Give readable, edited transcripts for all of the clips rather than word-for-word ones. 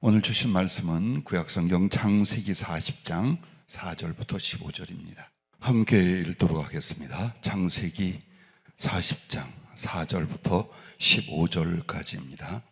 오늘 주신 말씀은 구약성경 창세기 40장 4절부터 15절입니다. 함께 읽도록 하겠습니다. 창세기 40장 4절부터 15절까지입니다.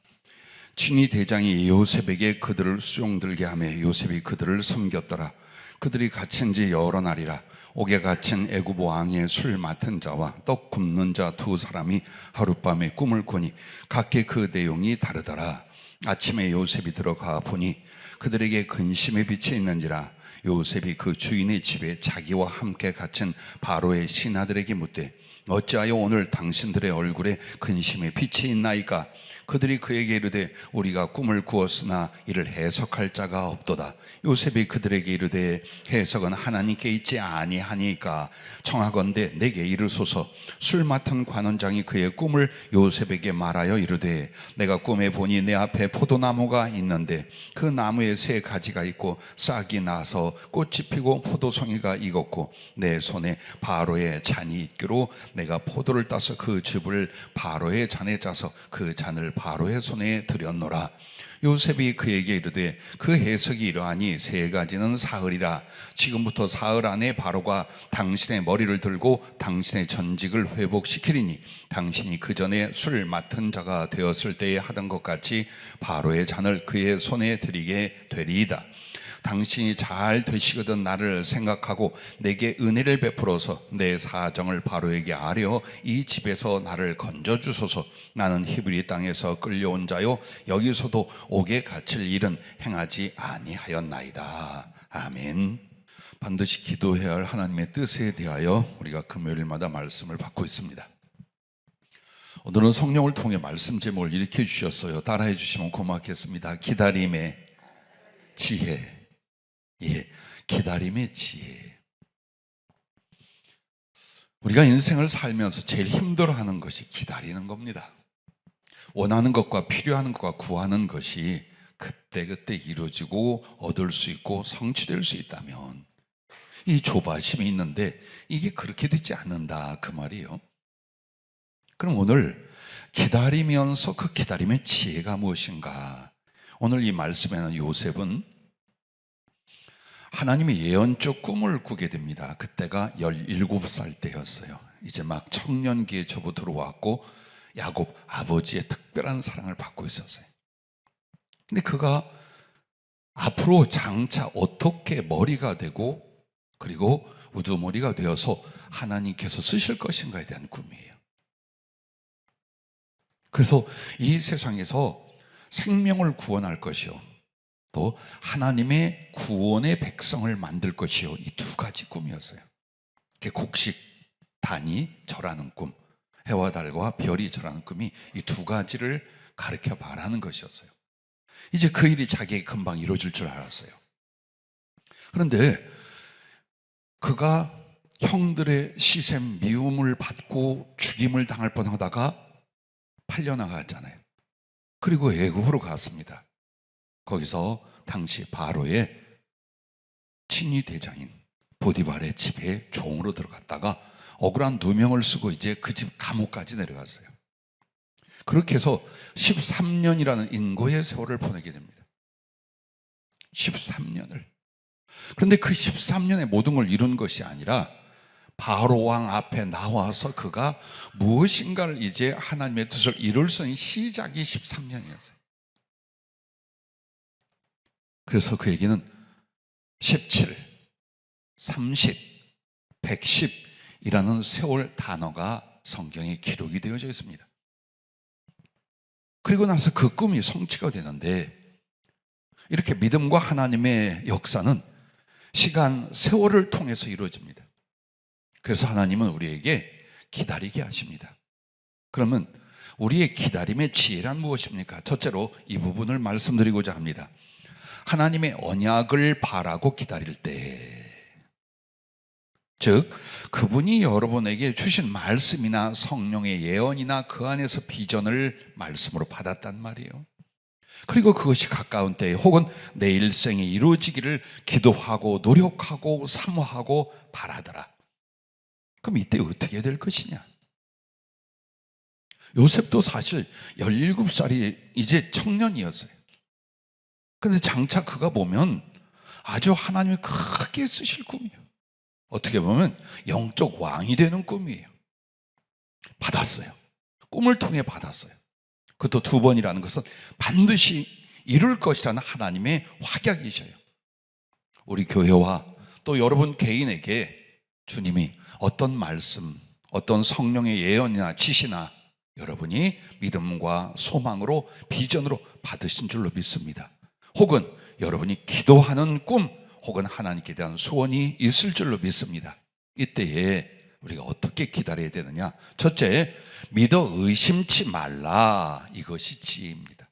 친위 대장이 요셉에게 그들을 수용들게 하며 요셉이 그들을 섬겼더라. 그들이 갇힌 지 여러 날이라. 옥에 갇힌 애굽 왕의 술 맡은 자와 떡 굽는 자 두 사람이 하룻밤에 꿈을 꾸니 각기 그 내용이 다르더라. 아침에 요셉이 들어가 보니 그들에게 근심의 빛이 있는지라. 요셉이 그 주인의 집에 자기와 함께 갇힌 바로의 신하들에게 묻되 어찌하여 오늘 당신들의 얼굴에 근심의 빛이 있나이까? 그들이 그에게 이르되 우리가 꿈을 꾸었으나 이를 해석할 자가 없도다. 요셉이 그들에게 이르되 해석은 하나님께 있지 아니하니까 청하건대 내게 이르소서. 술 맡은 관원장이 그의 꿈을 요셉에게 말하여 이르되 내가 꿈에 보니 내 앞에 포도나무가 있는데 그 나무에 세 가지가 있고 싹이 나서 꽃이 피고 포도송이가 익었고 내 손에 바로의 잔이 있기로 내가 포도를 따서 그 즙을 바로의 잔에 짜서 그 잔을 바로의 손에 들였노라. 요셉이 그에게 이르되 그 해석이 이러하니 세 가지는 사흘이라. 지금부터 사흘 안에 바로가 당신의 머리를 들고 당신의 전직을 회복시키리니 당신이 그 전에 술 맡은 자가 되었을 때에 하던 것 같이 바로의 잔을 그의 손에 드리게 되리이다. 당신이 잘 되시거든 나를 생각하고 내게 은혜를 베풀어서 내 사정을 바로에게 아뢰어 이 집에서 나를 건져주소서. 나는 히브리 땅에서 끌려온 자요 여기서도 옥에 갇힐 일은 행하지 아니하였나이다. 아멘. 반드시 기도해야 할 하나님의 뜻에 대하여 우리가 금요일마다 말씀을 받고 있습니다. 오늘은 성령을 통해 말씀 제목을 이렇게 주셨어요. 따라해 주시면 고맙겠습니다. 기다림의 지혜. 기다림의 지혜. 우리가 인생을 살면서 제일 힘들어하는 것이 기다리는 겁니다. 원하는 것과 필요한 것과 구하는 것이 그때그때 이루어지고 얻을 수 있고 성취될 수 있다면 이 조바심이 있는데 이게 그렇게 되지 않는다 그 말이에요. 그럼 오늘 기다리면서 그 기다림의 지혜가 무엇인가? 오늘 이 말씀에는 요셉은 하나님의 예언적 꿈을 꾸게 됩니다. 그때가 17살 때였어요. 이제 막 청년기에 접어들어왔고 야곱 아버지의 특별한 사랑을 받고 있었어요. 근데 그가 앞으로 장차 어떻게 머리가 되고 그리고 우두머리가 되어서 하나님께서 쓰실 것인가에 대한 꿈이에요. 그래서 이 세상에서 생명을 구원할 것이요 또 하나님의 구원의 백성을 만들 것이요 이 두 가지 꿈이었어요. 곡식, 단이 절하는 꿈, 해와 달과 별이 절하는 꿈이 이 두 가지를 가르쳐 말하는 것이었어요. 이제 그 일이 자기에게 금방 이루어질 줄 알았어요. 그런데 그가 형들의 시샘 미움을 받고 죽임을 당할 뻔하다가 팔려나갔잖아요. 그리고 애굽으로 갔습니다. 거기서 당시 바로의 친위 대장인 보디발의 집에 종으로 들어갔다가 억울한 누명을 쓰고 이제 그 집 감옥까지 내려갔어요. 그렇게 해서 13년이라는 인고의 세월을 보내게 됩니다. 13년을. 그런데 그 13년의 모든 걸 이룬 것이 아니라 바로 왕 앞에 나와서 그가 무엇인가를 이제 하나님의 뜻을 이룰 수 있는 시작이 13년이었어요. 그래서 그에게는 17, 30, 110이라는 세월 단어가 성경에 기록이 되어져 있습니다. 그리고 나서 그 꿈이 성취가 되는데 이렇게 믿음과 하나님의 역사는 시간, 세월을 통해서 이루어집니다. 그래서 하나님은 우리에게 기다리게 하십니다. 그러면 우리의 기다림의 지혜란 무엇입니까? 첫째로 이 부분을 말씀드리고자 합니다. 하나님의 언약을 바라고 기다릴 때, 즉 그분이 여러분에게 주신 말씀이나 성령의 예언이나 그 안에서 비전을 말씀으로 받았단 말이에요. 그리고 그것이 가까운 때에 혹은 내 일생에 이루어지기를 기도하고 노력하고 사모하고 바라더라. 그럼 이때 어떻게 될 것이냐? 요셉도 사실 17살이 이제 청년이었어요. 근데 장차 그가 보면 아주 하나님이 크게 쓰실 꿈이에요. 어떻게 보면 영적 왕이 되는 꿈이에요. 받았어요. 꿈을 통해 받았어요. 그것도 2번이라는 것은 반드시 이룰 것이라는 하나님의 확약이셔요. 우리 교회와 또 여러분 개인에게 주님이 어떤 말씀, 어떤 성령의 예언이나 지시나 여러분이 믿음과 소망으로 비전으로 받으신 줄로 믿습니다. 혹은 여러분이 기도하는 꿈 혹은 하나님께 대한 소원이 있을 줄로 믿습니다. 이때에 우리가 어떻게 기다려야 되느냐? 첫째, 믿어 의심치 말라. 이것이 지혜입니다.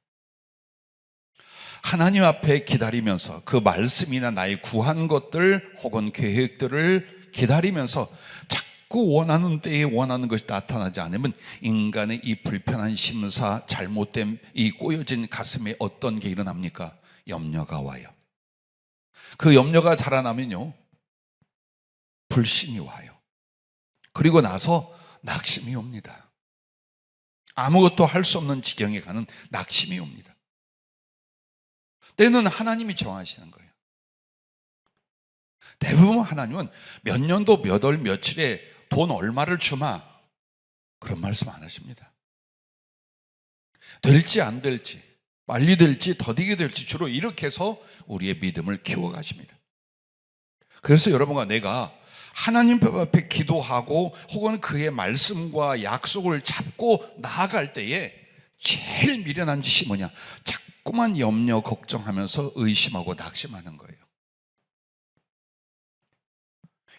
하나님 앞에 기다리면서 그 말씀이나 나의 구한 것들 혹은 계획들을 기다리면서 자꾸 원하는 때에 원하는 것이 나타나지 않으면 인간의 이 불편한 심사, 잘못된 이 꼬여진 가슴에 어떤 게 일어납니까? 염려가 와요. 그 염려가 자라나면요, 불신이 와요. 그리고 나서 낙심이 옵니다. 아무것도 할 수 없는 지경에 가는 낙심이 옵니다. 때는 하나님이 정하시는 거예요. 대부분 하나님은 몇 년도 몇 월 며칠에 돈 얼마를 주마, 그런 말씀 안 하십니다. 될지 안 될지, 빨리 될지 더디게 될지 주로 이렇게 해서 우리의 믿음을 키워가십니다. 그래서 여러분과 내가 하나님 앞에 기도하고 혹은 그의 말씀과 약속을 잡고 나아갈 때에 제일 미련한 짓이 뭐냐? 자꾸만 염려, 걱정하면서 의심하고 낙심하는 거예요.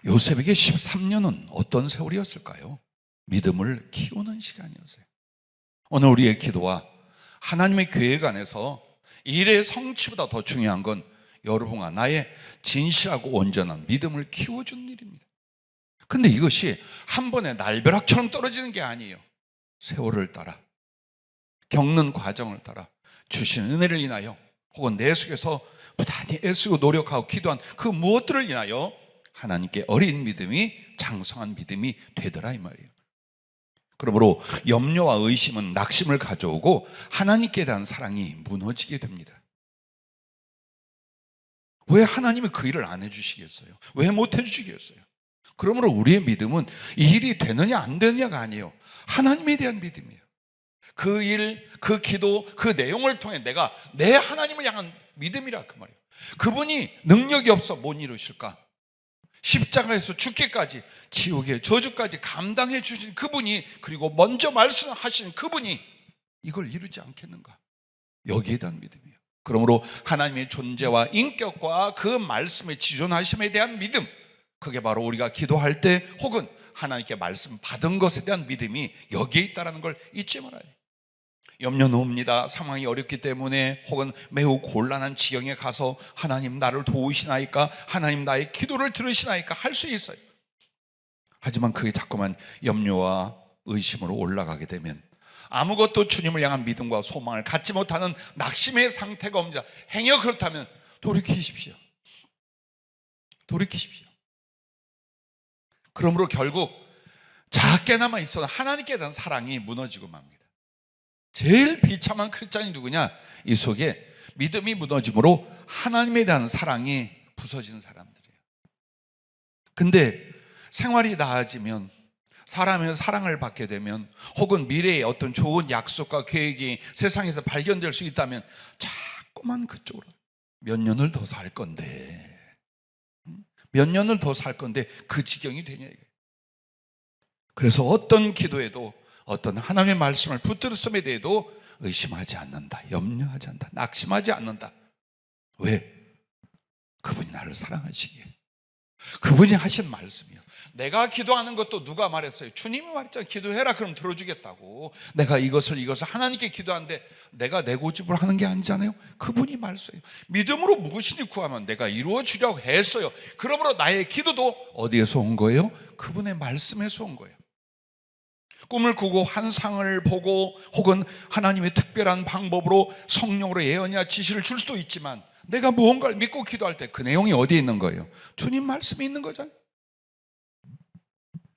요셉에게 13년은 어떤 세월이었을까요? 믿음을 키우는 시간이었어요. 오늘 우리의 기도와 하나님의 계획 안에서 일의 성취보다 더 중요한 건 여러분과 나의 진실하고 온전한 믿음을 키워주는 일입니다. 근데 이것이 한 번에 날벼락처럼 떨어지는 게 아니에요. 세월을 따라, 겪는 과정을 따라, 주신 은혜를 인하여 혹은 내 속에서 부단히 애쓰고 노력하고 기도한 그 무엇들을 인하여 하나님께 어린 믿음이 장성한 믿음이 되더라 이 말이에요. 그러므로 염려와 의심은 낙심을 가져오고 하나님께 대한 사랑이 무너지게 됩니다. 왜 하나님이 그 일을 안 해주시겠어요? 왜 못 해주시겠어요? 그러므로 우리의 믿음은 이 일이 되느냐 안 되느냐가 아니에요. 하나님에 대한 믿음이에요. 그 일, 그 기도, 그 내용을 통해 내가 내 하나님을 향한 믿음이라 그 말이에요. 그분이 능력이 없어 못 이루실까? 십자가에서 죽기까지, 지옥의 저주까지 감당해 주신 그분이, 그리고 먼저 말씀하신 그분이 이걸 이루지 않겠는가? 여기에 대한 믿음이에요. 그러므로 하나님의 존재와 인격과 그 말씀의 지존하심에 대한 믿음, 그게 바로 우리가 기도할 때 혹은 하나님께 말씀 받은 것에 대한 믿음이 여기에 있다는 걸 잊지 말아요. 염려 놓습니다. 상황이 어렵기 때문에 혹은 매우 곤란한 지경에 가서 하나님 나를 도우시나이까, 하나님 나의 기도를 들으시나이까 할 수 있어요. 하지만 그게 자꾸만 염려와 의심으로 올라가게 되면 아무것도 주님을 향한 믿음과 소망을 갖지 못하는 낙심의 상태가 옵니다. 행여 그렇다면 돌이키십시오. 돌이키십시오. 그러므로 결국 작게나마 있어도 하나님께 대한 사랑이 무너지고 맙니다. 제일 비참한 크리스찬이 누구냐? 이 속에 믿음이 무너짐으로 하나님에 대한 사랑이 부서진 사람들이에요. 근데 생활이 나아지면, 사람의 사랑을 받게 되면, 혹은 미래에 어떤 좋은 약속과 계획이 세상에서 발견될 수 있다면 자꾸만 그쪽으로 몇 년을 더 살 건데, 몇 년을 더 살 건데 그 지경이 되냐 이거예요. 그래서 어떤 기도에도, 어떤 하나님의 말씀을 붙들었음에 대해도 의심하지 않는다, 염려하지 않는다, 낙심하지 않는다. 왜? 그분이 나를 사랑하시기에, 그분이 하신 말씀이요. 내가 기도하는 것도 누가 말했어요? 주님이 말했잖아요. 기도해라 그럼 들어주겠다고. 내가 이것을 하나님께 기도하는데 내가 내 고집으로 하는 게 아니잖아요. 그분이 말했어요. 믿음으로 무엇이니 구하면 내가 이루어 주려고 했어요. 그러므로 나의 기도도 어디에서 온 거예요? 그분의 말씀에서 온 거예요. 꿈을 꾸고 환상을 보고 혹은 하나님의 특별한 방법으로 성령으로 예언이나 지시를 줄 수도 있지만, 내가 무언가를 믿고 기도할 때 그 내용이 어디에 있는 거예요? 주님 말씀이 있는 거잖아요.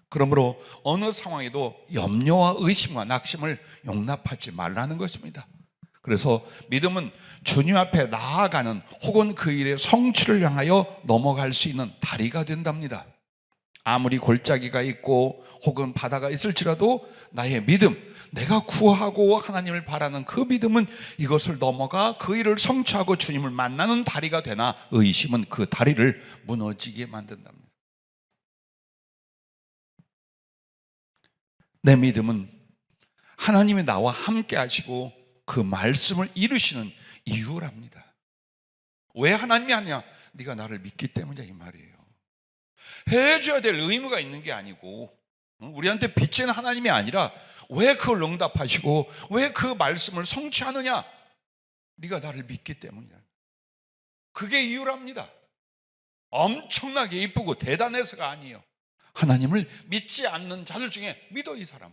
그러므로 어느 상황에도 염려와 의심과 낙심을 용납하지 말라는 것입니다. 그래서 믿음은 주님 앞에 나아가는 혹은 그 일의 성취를 향하여 넘어갈 수 있는 다리가 된답니다. 아무리 골짜기가 있고 혹은 바다가 있을지라도 나의 믿음, 내가 구하고 하나님을 바라는 그 믿음은 이것을 넘어가 그 일을 성취하고 주님을 만나는 다리가 되나 의심은 그 다리를 무너지게 만든답니다. 내 믿음은 하나님이 나와 함께 하시고 그 말씀을 이루시는 이유랍니다. 왜 하나님이 하냐? 네가 나를 믿기 때문이야, 이 말이에요. 해줘야 될 의무가 있는 게 아니고, 우리한테 빚지는 하나님이 아니라 왜 그걸 응답하시고 왜 그 말씀을 성취하느냐? 네가 나를 믿기 때문이야. 그게 이유랍니다. 엄청나게 이쁘고 대단해서가 아니에요. 하나님을 믿지 않는 자들 중에 믿어, 이 사람.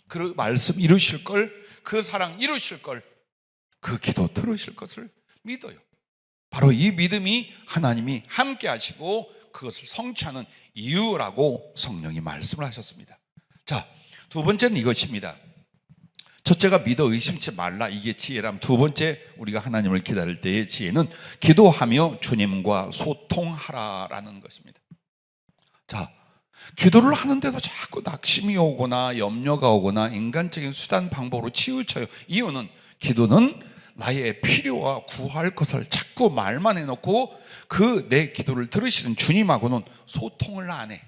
그 말씀 이루실 걸, 그 사랑 이루실 걸, 그 기도 들으실 것을 믿어요. 바로 이 믿음이 하나님이 함께 하시고 그것을 성취하는 이유라고 성령이 말씀을 하셨습니다. 자, 두 번째는 이것입니다. 첫째가 믿어 의심치 말라, 이게 지혜라면, 두 번째 우리가 하나님을 기다릴 때의 지혜는 기도하며 주님과 소통하라라는 것입니다. 자, 기도를 하는데도 자꾸 낙심이 오거나 염려가 오거나 인간적인 수단 방법으로 치우쳐요. 이유는 기도는 나의 필요와 구할 것을 자꾸 말만 해놓고 그 내 기도를 들으시는 주님하고는 소통을 안 해.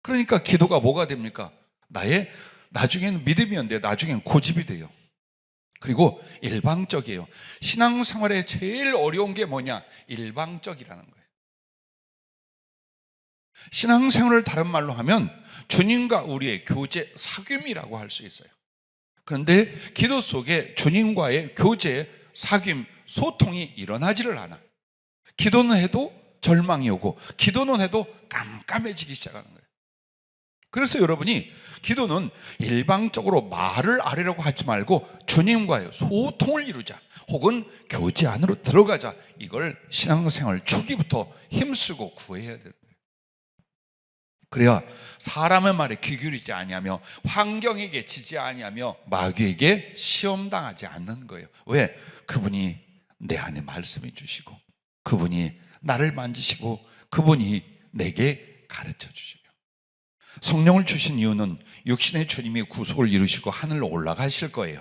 그러니까 기도가 뭐가 됩니까? 나의 나중에는 믿음이었는데 나중에는 고집이 돼요. 그리고 일방적이에요. 신앙생활에 제일 어려운 게 뭐냐? 일방적이라는 거예요. 신앙생활을 다른 말로 하면 주님과 우리의 교제, 사귐이라고 할 수 있어요. 그런데 기도 속에 주님과의 교제, 사귐, 소통이 일어나지를 않아. 기도는 해도 절망이 오고 기도는 해도 깜깜해지기 시작하는 거예요. 그래서 여러분이 기도는 일방적으로 말을 아뢰려고 하지 말고 주님과의 소통을 이루자, 혹은 교제 안으로 들어가자, 이걸 신앙생활 초기부터 힘쓰고 구해야 돼요. 그래야 사람의 말에 귀 기울이지 아니하며 환경에게 지지 아니하며 마귀에게 시험당하지 않는 거예요. 왜? 그분이 내 안에 말씀해 주시고 그분이 나를 만지시고 그분이 내게 가르쳐 주시고, 성령을 주신 이유는 육신의 주님이 구속을 이루시고 하늘로 올라가실 거예요.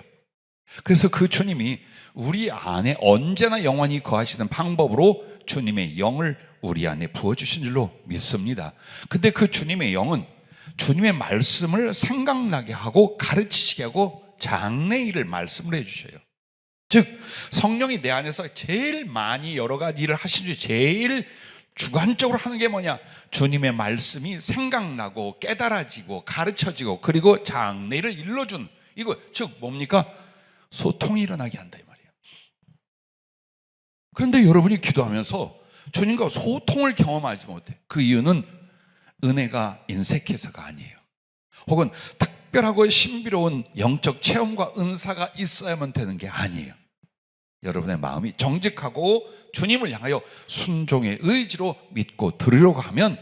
그래서 그 주님이 우리 안에 언제나 영원히 거하시는 방법으로 주님의 영을 우리 안에 부어주신 줄로 믿습니다. 근데 그 주님의 영은 주님의 말씀을 생각나게 하고 가르치시게 하고 장래일을 말씀을 해주셔요. 즉 성령이 내 안에서 제일 많이 여러 가지 일을 하신 중 제일 주관적으로 하는 게 뭐냐? 주님의 말씀이 생각나고 깨달아지고 가르쳐지고 그리고 장래일을 일러준, 이거 즉 뭡니까? 소통이 일어나게 한다, 이 말이에요. 그런데 여러분이 기도하면서 주님과 소통을 경험하지 못해. 그 이유는 은혜가 인색해서가 아니에요. 혹은 특별하고 신비로운 영적 체험과 은사가 있어야만 되는 게 아니에요. 여러분의 마음이 정직하고 주님을 향하여 순종의 의지로 믿고 들으려고 하면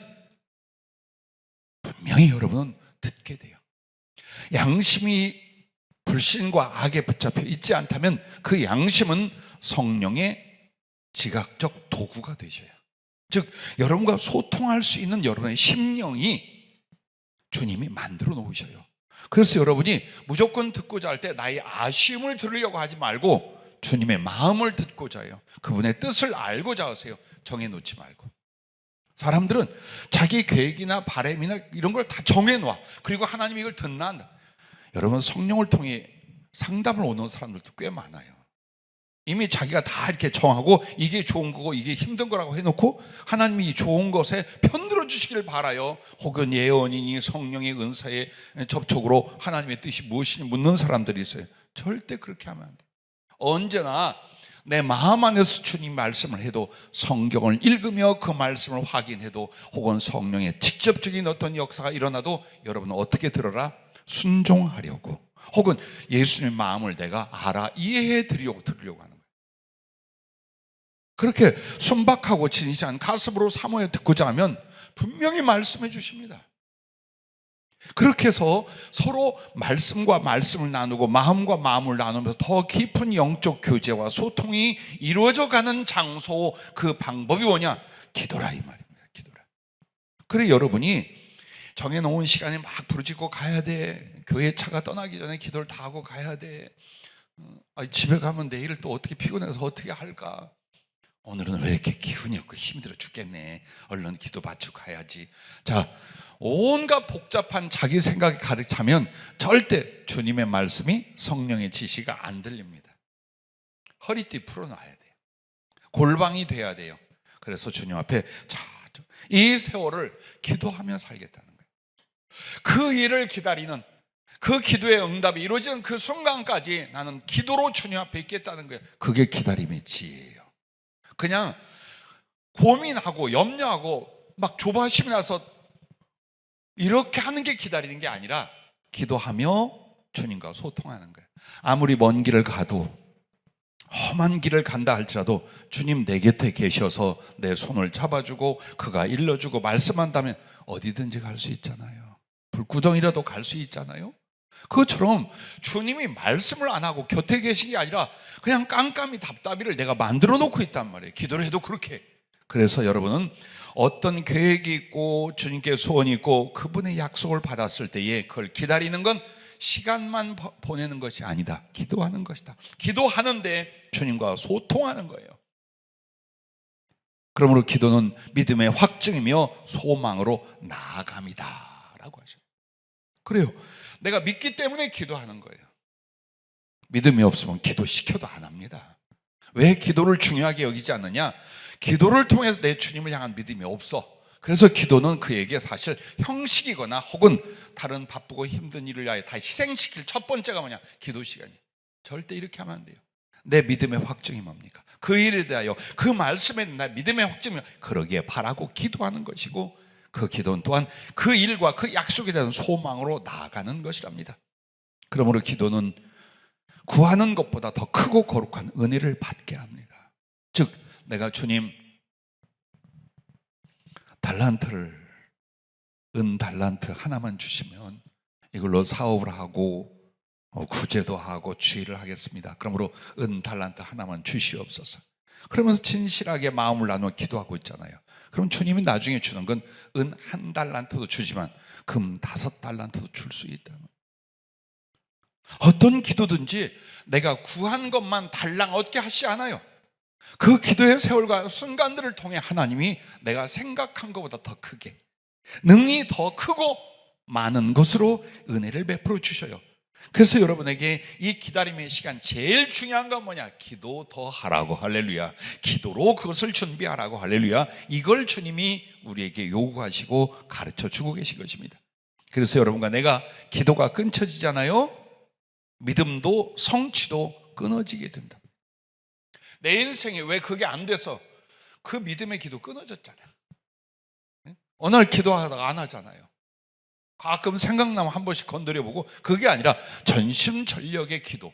분명히 여러분은 듣게 돼요. 양심이 불신과 악에 붙잡혀 있지 않다면 그 양심은 성령의 지각적 도구가 되셔요. 즉 여러분과 소통할 수 있는 여러분의 심령이 주님이 만들어 놓으셔요. 그래서 여러분이 무조건 듣고자 할 때 나의 아쉬움을 들으려고 하지 말고 주님의 마음을 듣고자 해요. 그분의 뜻을 알고자 하세요. 정해놓지 말고. 사람들은 자기 계획이나 바람이나 이런 걸 다 정해놔. 그리고 하나님이 이걸 듣나 한다. 여러분, 성령을 통해 상담을 오는 사람들도 꽤 많아요. 이미 자기가 다 이렇게 정하고 이게 좋은 거고 이게 힘든 거라고 해놓고 하나님이 이 좋은 것에 편들어 주시기를 바라요. 혹은 예언이니 성령의 은사의 접촉으로 하나님의 뜻이 무엇이니 묻는 사람들이 있어요. 절대 그렇게 하면 안 돼요. 언제나 내 마음 안에서 주님 말씀을 해도, 성경을 읽으며 그 말씀을 확인해도, 혹은 성령의 직접적인 어떤 역사가 일어나도 여러분은 어떻게 들어라? 순종하려고, 혹은 예수님의 마음을 내가 알아 이해해 드리려고 들으려고 하는 거예요. 그렇게 순박하고 진실한 가슴으로 사모해 듣고자 하면 분명히 말씀해 주십니다. 그렇게 해서 서로 말씀과 말씀을 나누고 마음과 마음을 나누면서 더 깊은 영적 교제와 소통이 이루어져 가는 장소, 그 방법이 뭐냐? 기도라 이 말입니다. 기도라. 그래 여러분이 정해놓은 시간에 막 부르짖고 가야 돼. 교회 차가 떠나기 전에 기도를 다 하고 가야 돼. 집에 가면 내일 또 어떻게 피곤해서 어떻게 할까? 오늘은 왜 이렇게 기운이 없고 힘들어 죽겠네. 얼른 기도 바치고 가야지. 자, 온갖 복잡한 자기 생각이 가득 차면 절대 주님의 말씀이, 성령의 지시가 안 들립니다. 허리띠 풀어놔야 돼요. 골방이 돼야 돼요. 그래서 주님 앞에 이 세월을 기도하며 살겠다는 거예요. 그 일을 기다리는, 그 기도의 응답이 이루어지는 그 순간까지 나는 기도로 주님 앞에 있겠다는 거예요. 그게 기다림의 지혜예요. 그냥 고민하고 염려하고 막 조바심이 나서 이렇게 하는 게 기다리는 게 아니라 기도하며 주님과 소통하는 거예요. 아무리 먼 길을 가도, 험한 길을 간다 할지라도 주님 내 곁에 계셔서 내 손을 잡아주고 그가 일러주고 말씀한다면 어디든지 갈 수 있잖아요. 불구덩이라도 갈 수 있잖아요. 그것처럼 주님이 말씀을 안 하고 곁에 계신 게 아니라 그냥 깜깜이 답답이를 내가 만들어 놓고 있단 말이에요. 기도를 해도 그렇게. 그래서 여러분은 어떤 계획이 있고 주님께 소원이 있고 그분의 약속을 받았을 때에 그걸 기다리는 건 시간만 보내는 것이 아니다. 기도하는 것이다. 기도하는데 주님과 소통하는 거예요. 그러므로 기도는 믿음의 확증이며 소망으로 나아감이다 라고 하죠. 그래요. 내가 믿기 때문에 기도하는 거예요. 믿음이 없으면 기도시켜도 안 합니다. 왜 기도를 중요하게 여기지 않느냐? 기도를 통해서 내 주님을 향한 믿음이 없어. 그래서 기도는 그에게 사실 형식이거나 혹은 다른 바쁘고 힘든 일을 위하여 다 희생시킬 첫 번째가 뭐냐? 기도 시간이에요. 절대 이렇게 하면 안 돼요. 내 믿음의 확증이 뭡니까? 그 일에 대하여, 그 말씀에 내 믿음의 확증이 그러기에 바라고 기도하는 것이고, 그 기도는 또한 그 일과 그 약속에 대한 소망으로 나아가는 것이랍니다. 그러므로 기도는 구하는 것보다 더 크고 거룩한 은혜를 받게 합니다. 즉 내가 주님 은 달란트 하나만 주시면 이걸로 사업을 하고 구제도 하고 주의를 하겠습니다. 그러므로 은 달란트 하나만 주시옵소서. 그러면서 진실하게 마음을 나누어 기도하고 있잖아요. 그럼 주님이 나중에 주는 건 은 1달란트도 주지만 금 5달란트도 줄 수 있다. 어떤 기도든지 내가 구한 것만 달랑 얻게 하시지 않아요. 그 기도의 세월과 순간들을 통해 하나님이 내가 생각한 것보다 더 크게, 능히 더 크고 많은 것으로 은혜를 베풀어 주셔요. 그래서 여러분에게 이 기다림의 시간 제일 중요한 건 뭐냐? 기도 더 하라고. 할렐루야. 기도로 그것을 준비하라고. 할렐루야. 이걸 주님이 우리에게 요구하시고 가르쳐 주고 계신 것입니다. 그래서 여러분과 내가 기도가 끊쳐지잖아요. 믿음도 성취도 끊어지게 된다. 내 인생에 왜 그게 안 돼서 그 믿음의 기도 끊어졌잖아요. 어느 날 기도하다가 안 하잖아요. 가끔 생각나면 한 번씩 건드려보고, 그게 아니라 전심전력의 기도.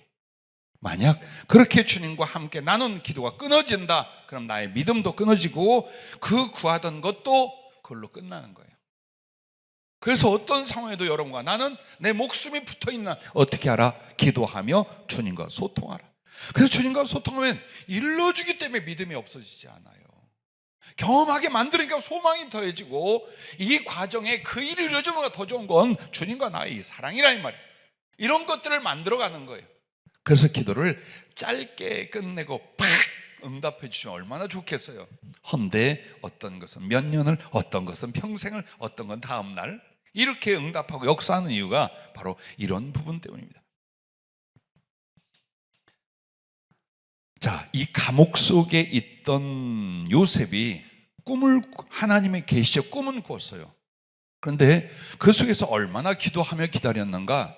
만약 그렇게 주님과 함께 나눈 기도가 끊어진다, 그럼 나의 믿음도 끊어지고 그 구하던 것도 그걸로 끝나는 거예요. 그래서 어떤 상황에도 여러분과 나는 내 목숨이 붙어있는 한 어떻게 하라? 기도하며 주님과 소통하라. 그래서 주님과 소통하면 일러주기 때문에 믿음이 없어지지 않아요. 경험하게 만들으니까 소망이 더해지고, 이 과정에 그 일을 이루어주는 것보다 더 좋은 건 주님과 나의 이 사랑이라는 말이에요. 이런 것들을 만들어가는 거예요. 그래서 기도를 짧게 끝내고 팍 응답해 주시면 얼마나 좋겠어요. 헌데 어떤 것은 몇 년을, 어떤 것은 평생을, 어떤 건 다음 날, 이렇게 응답하고 역사하는 이유가 바로 이런 부분 때문입니다. 자, 이 감옥 속에 있던 요셉이 하나님의 계시에 꿈은 꿨어요. 그런데 그 속에서 얼마나 기도하며 기다렸는가?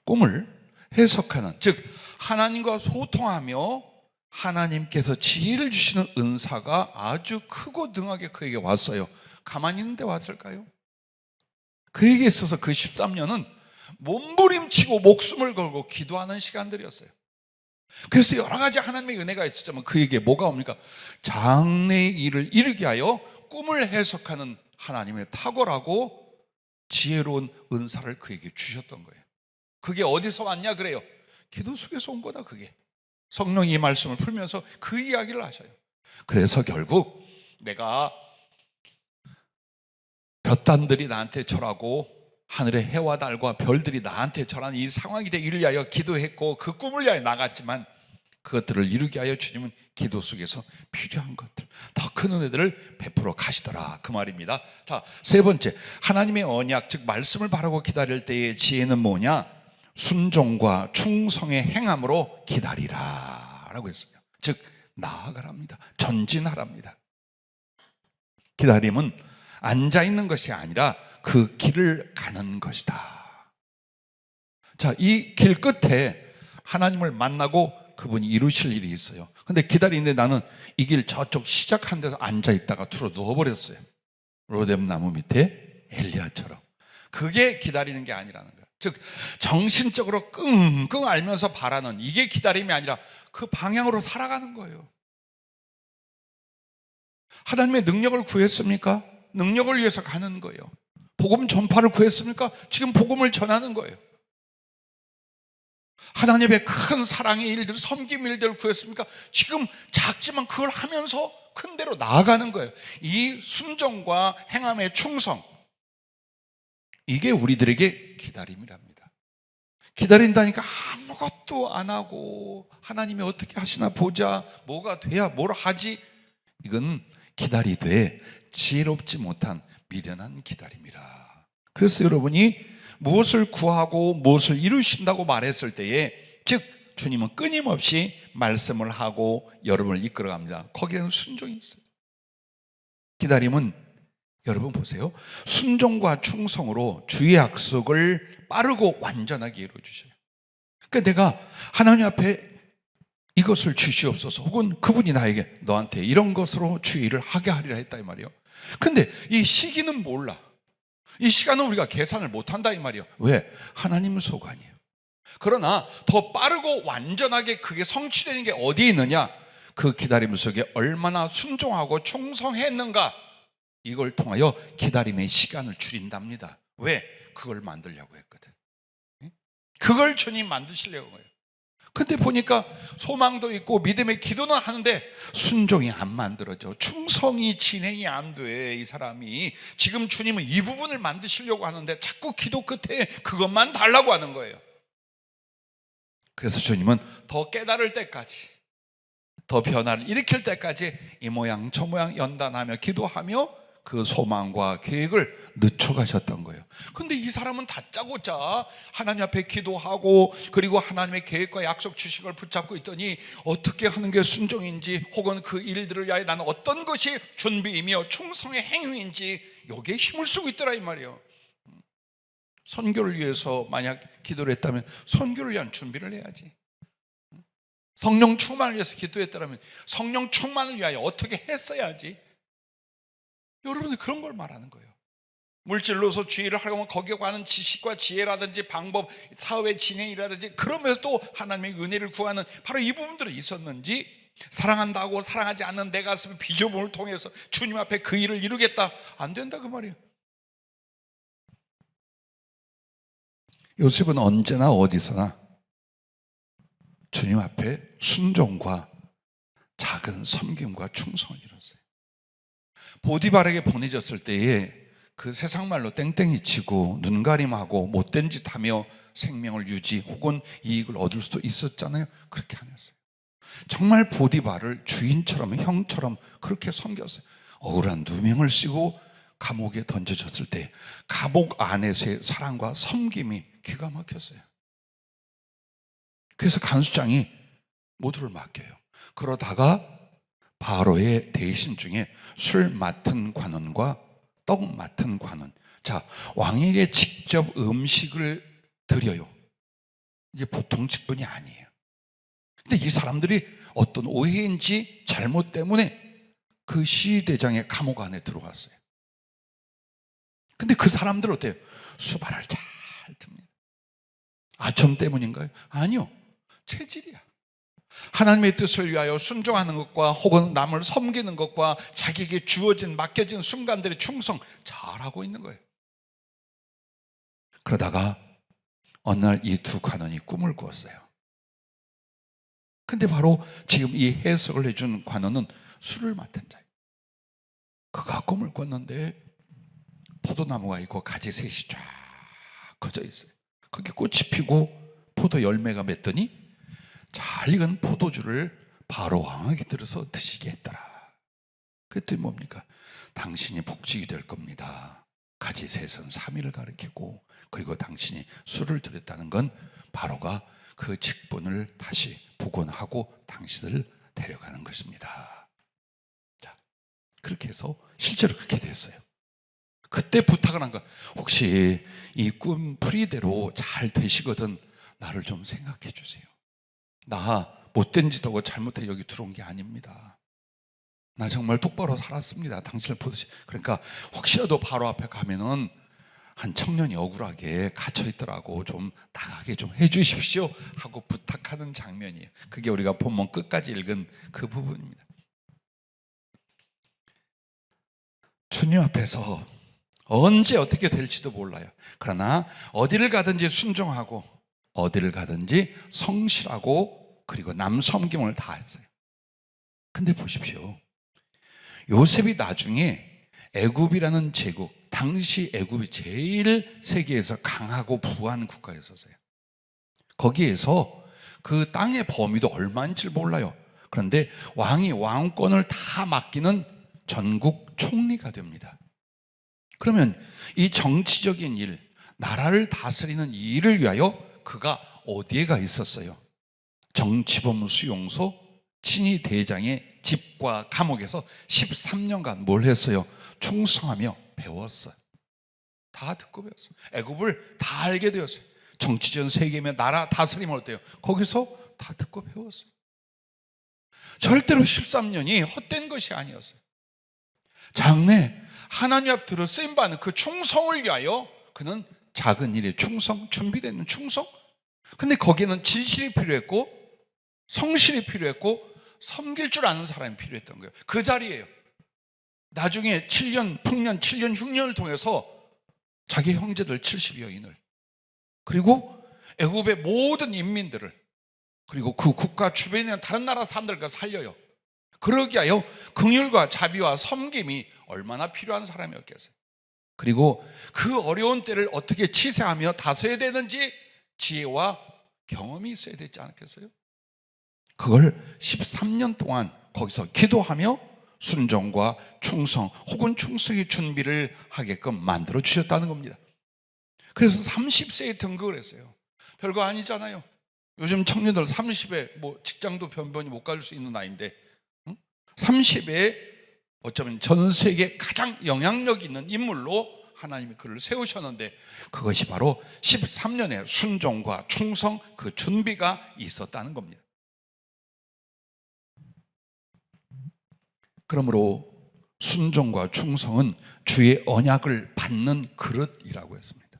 꿈을 해석하는, 즉 하나님과 소통하며 하나님께서 지혜를 주시는 은사가 아주 크고 능하게 그에게 왔어요. 가만히 있는데 왔을까요? 그에게 있어서 그 13년은 몸부림치고 목숨을 걸고 기도하는 시간들이었어요. 그래서 여러 가지 하나님의 은혜가 있었지만 그에게 뭐가 옵니까? 장래의 일을 이루게 하여 꿈을 해석하는 하나님의 탁월하고 지혜로운 은사를 그에게 주셨던 거예요. 그게 어디서 왔냐 그래요? 기도 속에서 온 거다. 그게 성령이 이 말씀을 풀면서 그 이야기를 하셔요. 그래서 결국 내가 볕단들이 나한테 절하고 하늘의 해와 달과 별들이 나한테 절하는 이 상황이 되기를 위하여 기도했고 그 꿈을 위하여 나갔지만 그것들을 이루게 하여 주님은 기도 속에서 필요한 것들, 더 큰 은혜들을 베풀어 가시더라, 그 말입니다. 자, 세 번째, 하나님의 언약, 즉 말씀을 바라고 기다릴 때의 지혜는 뭐냐? 순종과 충성의 행함으로 기다리라 라고 했어요. 즉 나아가랍니다. 전진하랍니다. 기다림은 앉아있는 것이 아니라 그 길을 가는 것이다. 자, 이 길 끝에 하나님을 만나고 그분이 이루실 일이 있어요. 근데 기다리는데 나는 이 길 저쪽 시작한 데서 앉아있다가 들어 누워버렸어요. 로뎀 나무 밑에 엘리야처럼. 그게 기다리는 게 아니라는 거예요. 즉 정신적으로 끙끙 앓면서 바라는 이게 기다림이 아니라 그 방향으로 살아가는 거예요. 하나님의 능력을 구했습니까? 능력을 위해서 가는 거예요. 복음 전파를 구했습니까? 지금 복음을 전하는 거예요. 하나님의 큰 사랑의 일들, 섬김 일들을 구했습니까? 지금 작지만 그걸 하면서 큰 데로 나아가는 거예요. 이 순종과 행함의 충성, 이게 우리들에게 기다림이랍니다. 기다린다니까 아무것도 안 하고 하나님이 어떻게 하시나 보자, 뭐가 돼야 뭘 하지, 이건 기다리되 지혜롭지 못한 미련한 기다림이라. 그래서 여러분이 무엇을 구하고 무엇을 이루신다고 말했을 때에, 즉 주님은 끊임없이 말씀을 하고 여러분을 이끌어갑니다. 거기에는 순종이 있어요. 기다림은 여러분 보세요, 순종과 충성으로 주의 약속을 빠르고 완전하게 이루어주셔요. 그러니까 내가 하나님 앞에 이것을 주시옵소서, 혹은 그분이 나에게 너한테 이런 것으로 주의 일을 하게 하리라 했다 이 말이에요. 근데 이 시기는 몰라. 이 시간은 우리가 계산을 못한다 이 말이에요. 왜? 하나님은 소관이에요. 그러나 더 빠르고 완전하게 그게 성취되는 게 어디에 있느냐? 그 기다림 속에 얼마나 순종하고 충성했는가, 이걸 통하여 기다림의 시간을 줄인답니다. 왜? 그걸 만들려고 했거든. 그걸 주님 만드시려고 해요. 근데 보니까 소망도 있고 믿음의 기도는 하는데 순종이 안 만들어져. 충성이 진행이 안 돼. 이 사람이 지금 주님은 이 부분을 만드시려고 하는데 자꾸 기도 끝에 그것만 달라고 하는 거예요. 그래서 주님은 더 깨달을 때까지, 더 변화를 일으킬 때까지 이 모양 저 모양 연단하며 기도하며 그 소망과 계획을 늦춰가셨던 거예요. 근데 이 사람은 다짜고짜 하나님 앞에 기도하고 그리고 하나님의 계획과 약속 주식을 붙잡고 있더니 어떻게 하는 게 순종인지, 혹은 그 일들을 위하여 나는 어떤 것이 준비이며 충성의 행위인지 여기에 힘을 쓰고 있더라 이 말이에요. 선교를 위해서 만약 기도를 했다면 선교를 위한 준비를 해야지. 성령 충만을 위해서 기도했다면 성령 충만을 위하여 어떻게 했어야지. 여러분들 그런 걸 말하는 거예요. 물질로서 주의를 하려면 거기에 관한 지식과 지혜라든지 방법, 사업의 진행이라든지 그러면서 또 하나님의 은혜를 구하는 바로 이 부분들이 있었는지, 사랑한다고 사랑하지 않는 내 가슴의 비교본을 통해서 주님 앞에 그 일을 이루겠다, 안 된다 그 말이에요. 요셉은 언제나 어디서나 주님 앞에 순종과 작은 섬김과 충성을 이뤘어요. 보디발에게 보내졌을 때에 그 세상 말로 땡땡이 치고 눈가림하고 못된 짓 하며 생명을 유지 혹은 이익을 얻을 수도 있었잖아요. 그렇게 안 했어요. 정말 보디발을 주인처럼 형처럼 그렇게 섬겼어요. 억울한 누명을 쓰고 감옥에 던져졌을 때 감옥 안에서의 사랑과 섬김이 기가 막혔어요. 그래서 간수장이 모두를 맡겨요. 그러다가 바로의 대신 중에 술 맡은 관원과 떡 맡은 관원, 자, 왕에게 직접 음식을 드려요. 이게 보통 직분이 아니에요. 근데 이 사람들이 어떤 오해인지 잘못 때문에 그 시대장의 감옥 안에 들어갔어요. 근데 그 사람들은 어때요? 수발을 잘 듭니다. 아첨 때문인가요? 아니요, 체질이야. 하나님의 뜻을 위하여 순종하는 것과 혹은 남을 섬기는 것과 자기에게 주어진 맡겨진 순간들의 충성 잘하고 있는 거예요. 그러다가 어느 날 이 두 관원이 꿈을 꾸었어요. 근데 바로 지금 이 해석을 해준 관원은 술을 맡은 자예요. 그가 꿈을 꿨는데 포도나무가 있고 가지셋이 쫙 커져 있어요. 거기 꽃이 피고 포도 열매가 맺더니 잘 익은 포도주를 바로 왕에게 들어서 드시게 했더라. 그랬더니 뭡니까? 당신이 복직이 될 겁니다. 가지셋은 3일을 가리키고, 그리고 당신이 술을 들였다는 건 바로가 그 직분을 다시 복원하고 당신을 데려가는 것입니다. 자, 그렇게 해서 실제로 그렇게 됐어요. 그때 부탁을 한 거, 혹시 이 꿈 풀이대로 잘 되시거든 나를 좀 생각해 주세요. 나 못된 짓 하고 잘못해 여기 들어온 게 아닙니다. 나 정말 똑바로 살았습니다. 당신을 보듯이. 그러니까 혹시라도 바로 앞에 가면은 한 청년이 억울하게 갇혀 있더라고, 좀 나가게 좀 해주십시오 하고 부탁하는 장면이에요. 그게 우리가 본문 끝까지 읽은 그 부분입니다. 주님 앞에서 언제 어떻게 될지도 몰라요. 그러나 어디를 가든지 순종하고 어디를 가든지 성실하고 그리고 남 섬김을 다 했어요. 근데 보십시오, 요셉이 나중에 애굽이라는 제국, 당시 애굽이 제일 세계에서 강하고 부한 국가였었어요. 거기에서 그 땅의 범위도 얼마인지 몰라요. 그런데 왕이 왕권을 다 맡기는 전국 총리가 됩니다. 그러면 이 정치적인 일, 나라를 다스리는 이 일을 위하여 그가 어디에 가 있었어요? 정치범 수용소 친위 대장의 집과 감옥에서 13년간 뭘 했어요? 충성하며 배웠어요. 다 듣고 배웠어요. 애굽을 다 알게 되었어요. 정치전 세계면 나라 다스림을 어때요? 거기서 다 듣고 배웠어요. 절대로 13년이 헛된 것이 아니었어요. 장래 하나님 앞 들어 쓰임받는 그 충성을 위하여 그는 작은 일에 충성, 준비되는 충성. 근데 거기에는 진실이 필요했고 성실이 필요했고 섬길 줄 아는 사람이 필요했던 거예요. 그 자리예요. 나중에 7년, 풍년, 7년, 6년을 통해서 자기 형제들 70여인을, 그리고 애굽의 모든 인민들을, 그리고 그 국가 주변에 있는 다른 나라 사람들과 살려요. 그러기 위하여 긍휼과 자비와 섬김이 얼마나 필요한 사람이었겠어요. 그리고 그 어려운 때를 어떻게 치세하며 다스려야 되는지 지혜와 경험이 있어야 되지 않겠어요? 그걸 13년 동안 거기서 기도하며 순종과 충성 혹은 충성의 준비를 하게끔 만들어 주셨다는 겁니다. 그래서 30세에 등극을 했어요. 별거 아니잖아요. 요즘 청년들 30에 뭐 직장도 변변히 못 가질 수 있는 나이인데 30에 어쩌면 전 세계 가장 영향력 있는 인물로 하나님이 그를 세우셨는데, 그것이 바로 13년의 순종과 충성, 그 준비가 있었다는 겁니다. 그러므로 순종과 충성은 주의 언약을 받는 그릇이라고 했습니다.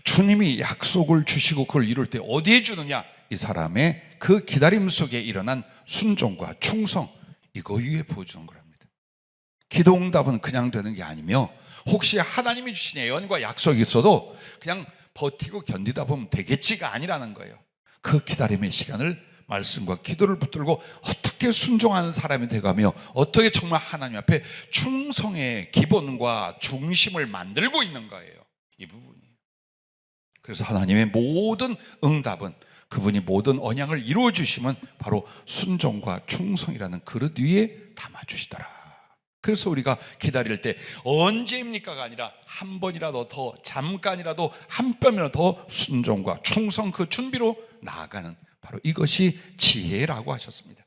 주님이 약속을 주시고 그걸 이룰 때 어디에 주느냐? 이 사람의 그 기다림 속에 일어난 순종과 충성, 이거 위에 부어주는 거랍니다. 기도응답은 그냥 되는 게 아니며, 혹시 하나님이 주신 예언과 약속이 있어도 그냥 버티고 견디다 보면 되겠지가 아니라는 거예요. 그 기다림의 시간을 말씀과 기도를 붙들고 어떻게 순종하는 사람이 돼가며 어떻게 정말 하나님 앞에 충성의 기본과 중심을 만들고 있는 거예요. 이 부분이. 그래서 하나님의 모든 응답은, 그분이 모든 언약을 이루어 주시면 바로 순종과 충성이라는 그릇 위에 담아주시더라. 그래서 우리가 기다릴 때 언제입니까가 아니라 한 번이라도 더, 잠깐이라도 한 뼘이라도 더 순종과 충성, 그 준비로 나아가는, 바로 이것이 지혜라고 하셨습니다.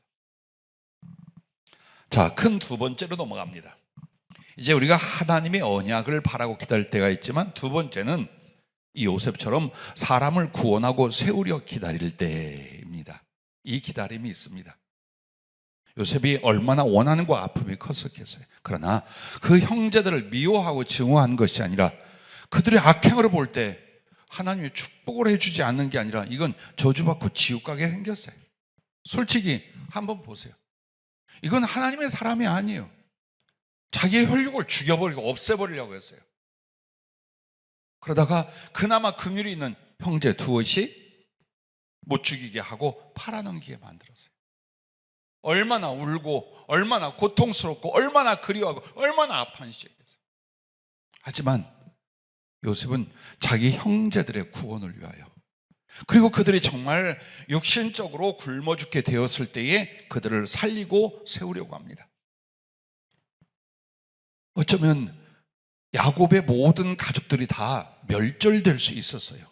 자, 큰 두 번째로 넘어갑니다. 이제 우리가 하나님의 언약을 바라고 기다릴 때가 있지만, 두 번째는 이 요셉처럼 사람을 구원하고 세우려 기다릴 때입니다. 이 기다림이 있습니다. 요셉이 얼마나 원하는과 아픔이 컸었겠어요. 그러나 그 형제들을 미워하고 증오한 것이 아니라, 그들의 악행으로 볼 때 하나님이 축복을 해주지 않는 게 아니라 이건 저주받고 지옥 가게 생겼어요. 솔직히 한번 보세요. 이건 하나님의 사람이 아니에요. 자기의 혈육을 죽여버리고 없애버리려고 했어요. 그러다가 그나마 긍휼이 있는 형제 두엇이 못 죽이게 하고 팔아넘기게 만들었어요. 얼마나 울고 얼마나 고통스럽고 얼마나 그리워하고 얼마나 아파한 시절이었어요. 하지만 요셉은 자기 형제들의 구원을 위하여, 그리고 그들이 정말 육신적으로 굶어 죽게 되었을 때에 그들을 살리고 세우려고 합니다. 어쩌면 야곱의 모든 가족들이 다 멸절될 수 있었어요.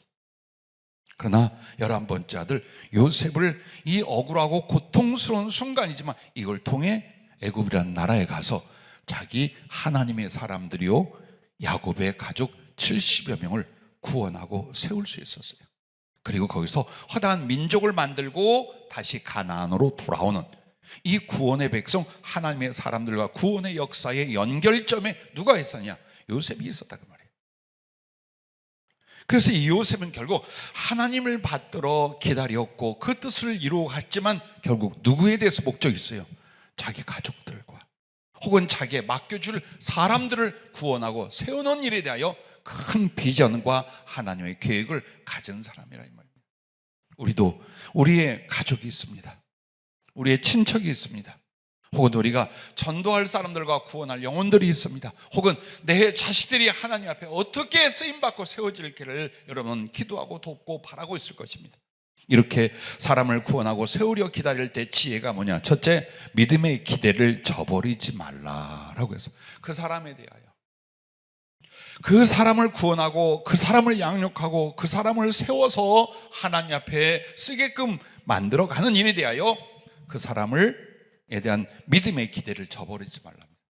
그러나 11번째 아들 요셉을 이 억울하고 고통스러운 순간이지만 이걸 통해 애굽이라는 나라에 가서 자기 하나님의 사람들이요 야곱의 가족 70여 명을 구원하고 세울 수 있었어요. 그리고 거기서 허다한 민족을 만들고 다시 가나안으로 돌아오는 이 구원의 백성, 하나님의 사람들과 구원의 역사의 연결점에 누가 있었냐? 요셉이 있었다 그 말이에요. 그래서 이 요셉은 결국 하나님을 받들어 기다렸고 그 뜻을 이루어 갔지만 결국 누구에 대해서 목적이 있어요? 자기 가족들과 혹은 자기의 맡겨줄 사람들을 구원하고 세우는 일에 대하여 큰 비전과 하나님의 계획을 가진 사람이라 이 말입니다. 우리도 우리의 가족이 있습니다. 우리의 친척이 있습니다. 혹은 우리가 전도할 사람들과 구원할 영혼들이 있습니다. 혹은 내 자식들이 하나님 앞에 어떻게 쓰임받고 세워질기를 여러분 기도하고 돕고 바라고 있을 것입니다. 이렇게 사람을 구원하고 세우려 기다릴 때 지혜가 뭐냐? 첫째, 믿음의 기대를 저버리지 말라라고 해서 그 사람에 대하여, 그 사람을 구원하고 그 사람을 양육하고 그 사람을 세워서 하나님 앞에 쓰게끔 만들어가는 일에 대하여 그 사람에 대한 믿음의 기대를 저버리지 말랍니다.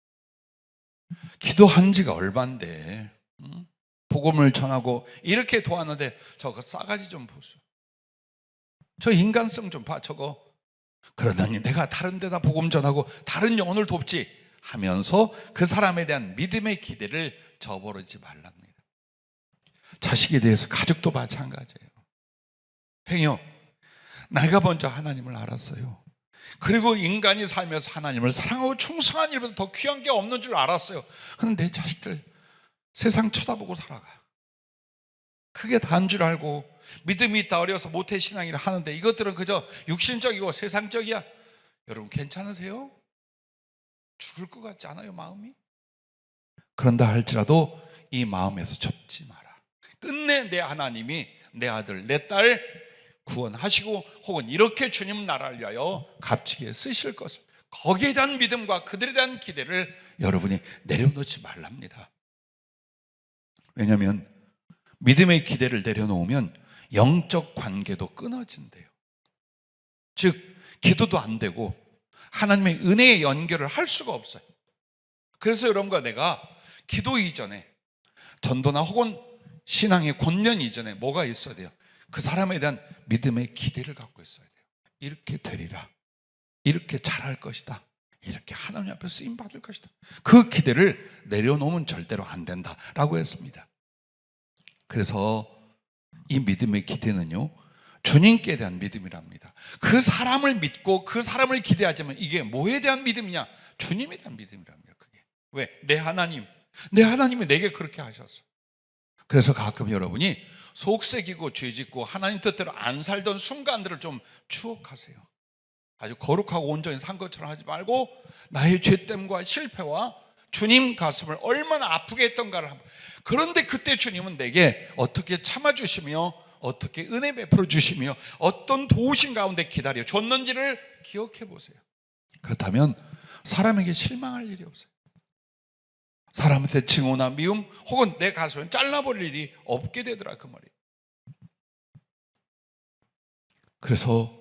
기도한 지가 얼만데 복음을 전하고 이렇게 도왔는데 저거 싸가지 좀 보소, 저 인간성 좀 봐, 저거. 그러더니 내가 다른 데다 복음 전하고 다른 영혼을 돕지 하면서 그 사람에 대한 믿음의 기대를 저버리지 말랍니다. 자식에 대해서 가족도 마찬가지예요. 행여 내가 먼저 하나님을 알았어요. 그리고 인간이 살면서 하나님을 사랑하고 충성한 일보다 더 귀한 게 없는 줄 알았어요. 그런데 내 자식들 세상 쳐다보고 살아가. 그게 다인 줄 알고 믿음이 있다 어려서 모태신앙이라 하는데 이것들은 그저 육신적이고 세상적이야. 여러분 괜찮으세요? 죽을 것 같지 않아요, 마음이? 그런다 할지라도 이 마음에서 접지 마라. 끝내 내 하나님이 내 아들, 내 딸 구원하시고 혹은 이렇게 주님 나라를 위하여 값지게 쓰실 것을, 거기에 대한 믿음과 그들에 대한 기대를 여러분이 내려놓지 말랍니다. 왜냐하면 믿음의 기대를 내려놓으면 영적 관계도 끊어진대요. 즉 기도도 안 되고 하나님의 은혜의 연결을 할 수가 없어요. 그래서 여러분과 내가 기도 이전에, 전도나 혹은 신앙의 권면 이전에 뭐가 있어야 돼요? 그 사람에 대한 믿음의 기대를 갖고 있어야 돼요. 이렇게 되리라, 이렇게 잘할 것이다, 이렇게 하나님 앞에 쓰임받을 것이다. 그 기대를 내려놓으면 절대로 안 된다라고 했습니다. 그래서 이 믿음의 기대는요, 주님께 대한 믿음이랍니다. 그 사람을 믿고 그 사람을 기대하지만 이게 뭐에 대한 믿음이냐? 주님에 대한 믿음이랍니다. 그게 왜? 내 하나님이 내게 그렇게 하셨어. 그래서 가끔 여러분이 속색이고 죄짓고 하나님 뜻대로 안 살던 순간들을 좀 추억하세요. 아주 거룩하고 온전히 산 것처럼 하지 말고 나의 죄됨과 실패와 주님 가슴을 얼마나 아프게 했던가를 한번. 그런데 그때 주님은 내게 어떻게 참아주시며 어떻게 은혜 베풀어 주시며 어떤 도우심 가운데 기다려 줬는지를 기억해 보세요. 그렇다면 사람에게 실망할 일이 없어요. 사람한테 증오나 미움 혹은 내 가슴을 잘라버릴 일이 없게 되더라 그 말이에요. 그래서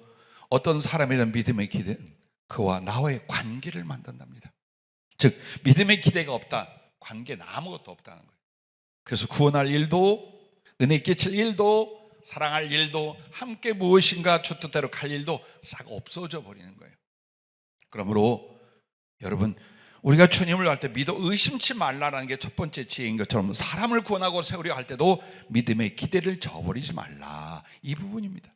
어떤 사람에 대한 믿음의 기대는 그와 나와의 관계를 만든답니다. 즉 믿음의 기대가 없다, 관계는 아무것도 없다는 거예요. 그래서 구원할 일도, 은혜 끼칠 일도, 사랑할 일도, 함께 무엇인가 주 뜻대로 갈 일도 싹 없어져 버리는 거예요. 그러므로 여러분, 우리가 주님을 할 때 믿어 의심치 말라라는 게 첫 번째 지혜인 것처럼 사람을 구원하고 세우려 할 때도 믿음의 기대를 저버리지 말라, 이 부분입니다.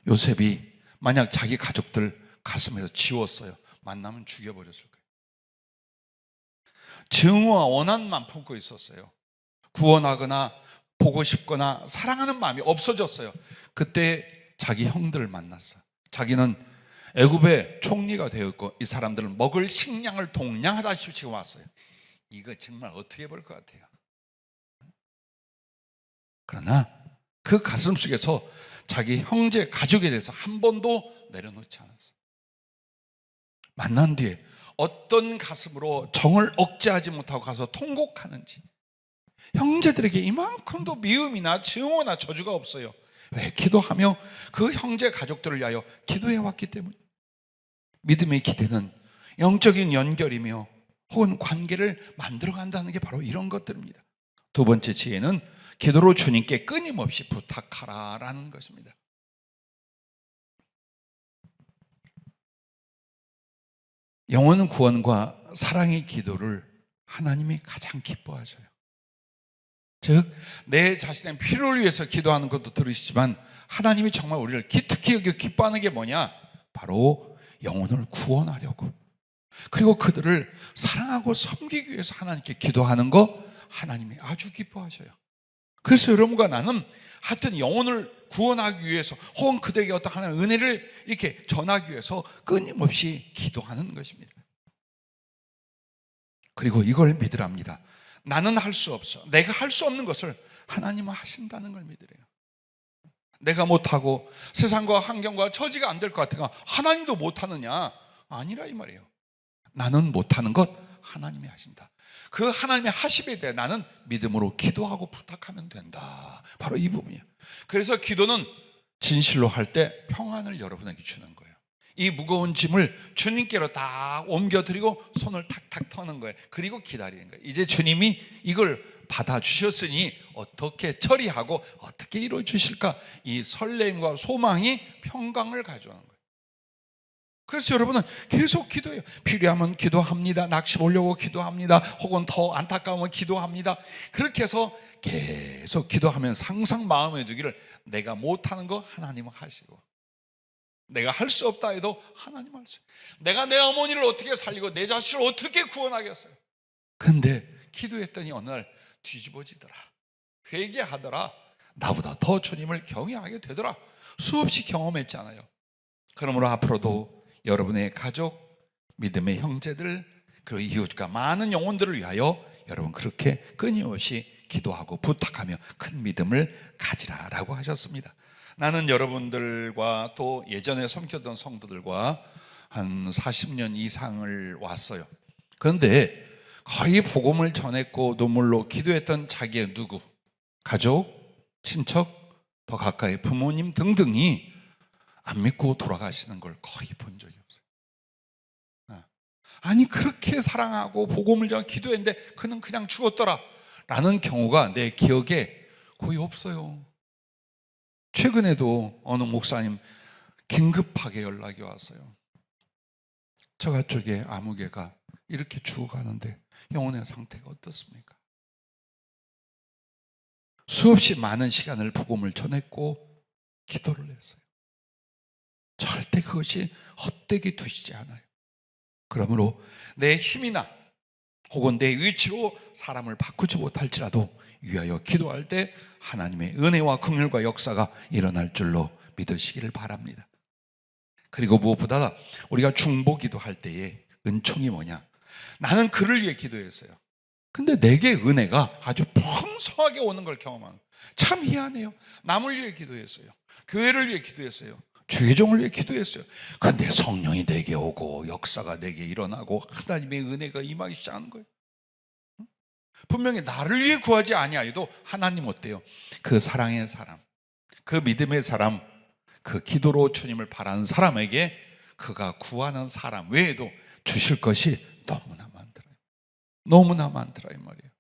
요셉이 만약 자기 가족들 가슴에서 지웠어요. 만나면 죽여버렸을 거예요. 증오와 원한만 품고 있었어요. 구원하거나 보고 싶거나 사랑하는 마음이 없어졌어요. 그때 자기 형들을 만났어요. 자기는 애굽의 총리가 되었고 이 사람들은 먹을 식량을 동량하다시피 지금 왔어요. 이거 정말 어떻게 볼 것 같아요? 그러나 그 가슴 속에서 자기 형제 가족에 대해서 한 번도 내려놓지 않았어요. 만난 뒤에 어떤 가슴으로 정을 억제하지 못하고 가서 통곡하는지, 형제들에게 이만큼도 미움이나 증오나 저주가 없어요. 왜? 기도하며 그 형제 가족들을 위하여 기도해왔기 때문에. 믿음의 기대는 영적인 연결이며 혹은 관계를 만들어간다는 게 바로 이런 것들입니다. 두 번째 지혜는 기도로 주님께 끊임없이 부탁하라라는 것입니다. 영혼 구원과 사랑의 기도를 하나님이 가장 기뻐하셔요. 즉, 내 자신의 필요를 위해서 기도하는 것도 들으시지만 하나님이 정말 우리를 특히 기뻐하는 게 뭐냐? 바로 영혼을 구원하려고, 그리고 그들을 사랑하고 섬기기 위해서 하나님께 기도하는 거 하나님이 아주 기뻐하셔요. 그래서 여러분과 나는 하여튼 영혼을 구원하기 위해서 혹은 그들에게 어떤 하나님의 은혜를 이렇게 전하기 위해서 끊임없이 기도하는 것입니다. 그리고 이걸 믿으랍니다. 나는 할 수 없어. 내가 할 수 없는 것을 하나님은 하신다는 걸 믿으래요. 내가 못하고 세상과 환경과 처지가 안 될 것 같으니까 하나님도 못하느냐? 아니라 이 말이에요. 나는 못하는 것 하나님이 하신다. 그 하나님의 하심에 대해 나는 믿음으로 기도하고 부탁하면 된다. 바로 이 부분이에요. 그래서 기도는 진실로 할 때 평안을 여러분에게 주는 거예요. 이 무거운 짐을 주님께로 딱 옮겨드리고 손을 탁탁 터는 거예요. 그리고 기다리는 거예요. 이제 주님이 이걸 받아주셨으니 어떻게 처리하고 어떻게 이루어주실까? 이 설렘과 소망이 평강을 가져오는 거예요. 그래서 여러분은 계속 기도해요. 필요하면 기도합니다. 낚시 보려고 기도합니다. 혹은 더 안타까우면 기도합니다. 그렇게 해서 계속 기도하면 항상 마음에 두기를 내가 못하는 거 하나님은 하시고, 내가 할 수 없다 해도 하나님 할 수 있어요. 내가 내 어머니를 어떻게 살리고 내 자식을 어떻게 구원하겠어요? 근데 기도했더니 어느 날 뒤집어지더라. 회개하더라. 나보다 더 주님을 경외하게 되더라. 수없이 경험했잖아요. 그러므로 앞으로도 여러분의 가족, 믿음의 형제들, 그리고 이웃과 많은 영혼들을 위하여 여러분 그렇게 끊임없이 기도하고 부탁하며 큰 믿음을 가지라라고 하셨습니다. 나는 여러분들과 또 예전에 섬겼던 성도들과 한 40년 이상을 왔어요. 그런데 거의 복음을 전했고 눈물로 기도했던 자기의 누구, 가족, 친척, 더 가까이 부모님 등등이 안 믿고 돌아가시는 걸 거의 본 적이 없어요. 아니 그렇게 사랑하고 복음을 전하고 기도했는데 그는 그냥 죽었더라 라는 경우가 내 기억에 거의 없어요. 최근에도 어느 목사님 긴급하게 연락이 왔어요. 저 가족의 아무개가 이렇게 죽어가는데 영혼의 상태가 어떻습니까? 수없이 많은 시간을 복음을 전했고 기도를 했어요. 절대 그것이 헛되게 두시지 않아요. 그러므로 내 힘이나 혹은 내 위치로 사람을 바꾸지 못할지라도 위하여 기도할 때 하나님의 은혜와 긍휼과 역사가 일어날 줄로 믿으시기를 바랍니다. 그리고 무엇보다 우리가 중보기도 할 때에 은총이 뭐냐? 나는 그를 위해 기도했어요. 근데 내게 은혜가 아주 풍성하게 오는 걸 경험하는, 참 희한해요. 남을 위해 기도했어요. 교회를 위해 기도했어요. 주의 종을 위해 기도했어요. 그런데 성령이 내게 오고 역사가 내게 일어나고 하나님의 은혜가 임하기 시작하는 거예요. 분명히 나를 위해 구하지 아니하여도 하나님 어때요? 그 사랑의 사람, 그 믿음의 사람, 그 기도로 주님을 바라는 사람에게 그가 구하는 사람 외에도 주실 것이 너무나 많더라. 너무나 많더라 이 말이에요.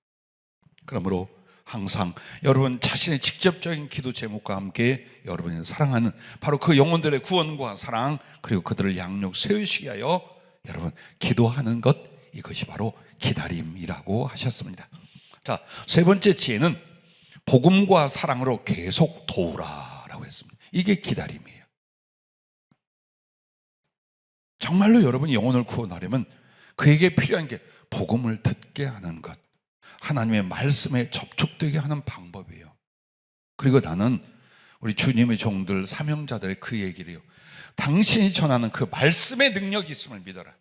그러므로 항상 여러분 자신의 직접적인 기도 제목과 함께 여러분이 사랑하는 바로 그 영혼들의 구원과 사랑, 그리고 그들을 양육 세우시기 위하여 여러분 기도하는 것, 이것이 바로 기다림이라고 하셨습니다. 자, 세 번째 지혜는 복음과 사랑으로 계속 도우라라고 했습니다. 이게 기다림이에요. 정말로 여러분이 영혼을 구원하려면 그에게 필요한 게 복음을 듣게 하는 것, 하나님의 말씀에 접촉되게 하는 방법이에요. 그리고 나는 우리 주님의 종들, 사명자들의 그 얘기를 해요. 당신이 전하는 그 말씀의 능력이 있음을 믿어라.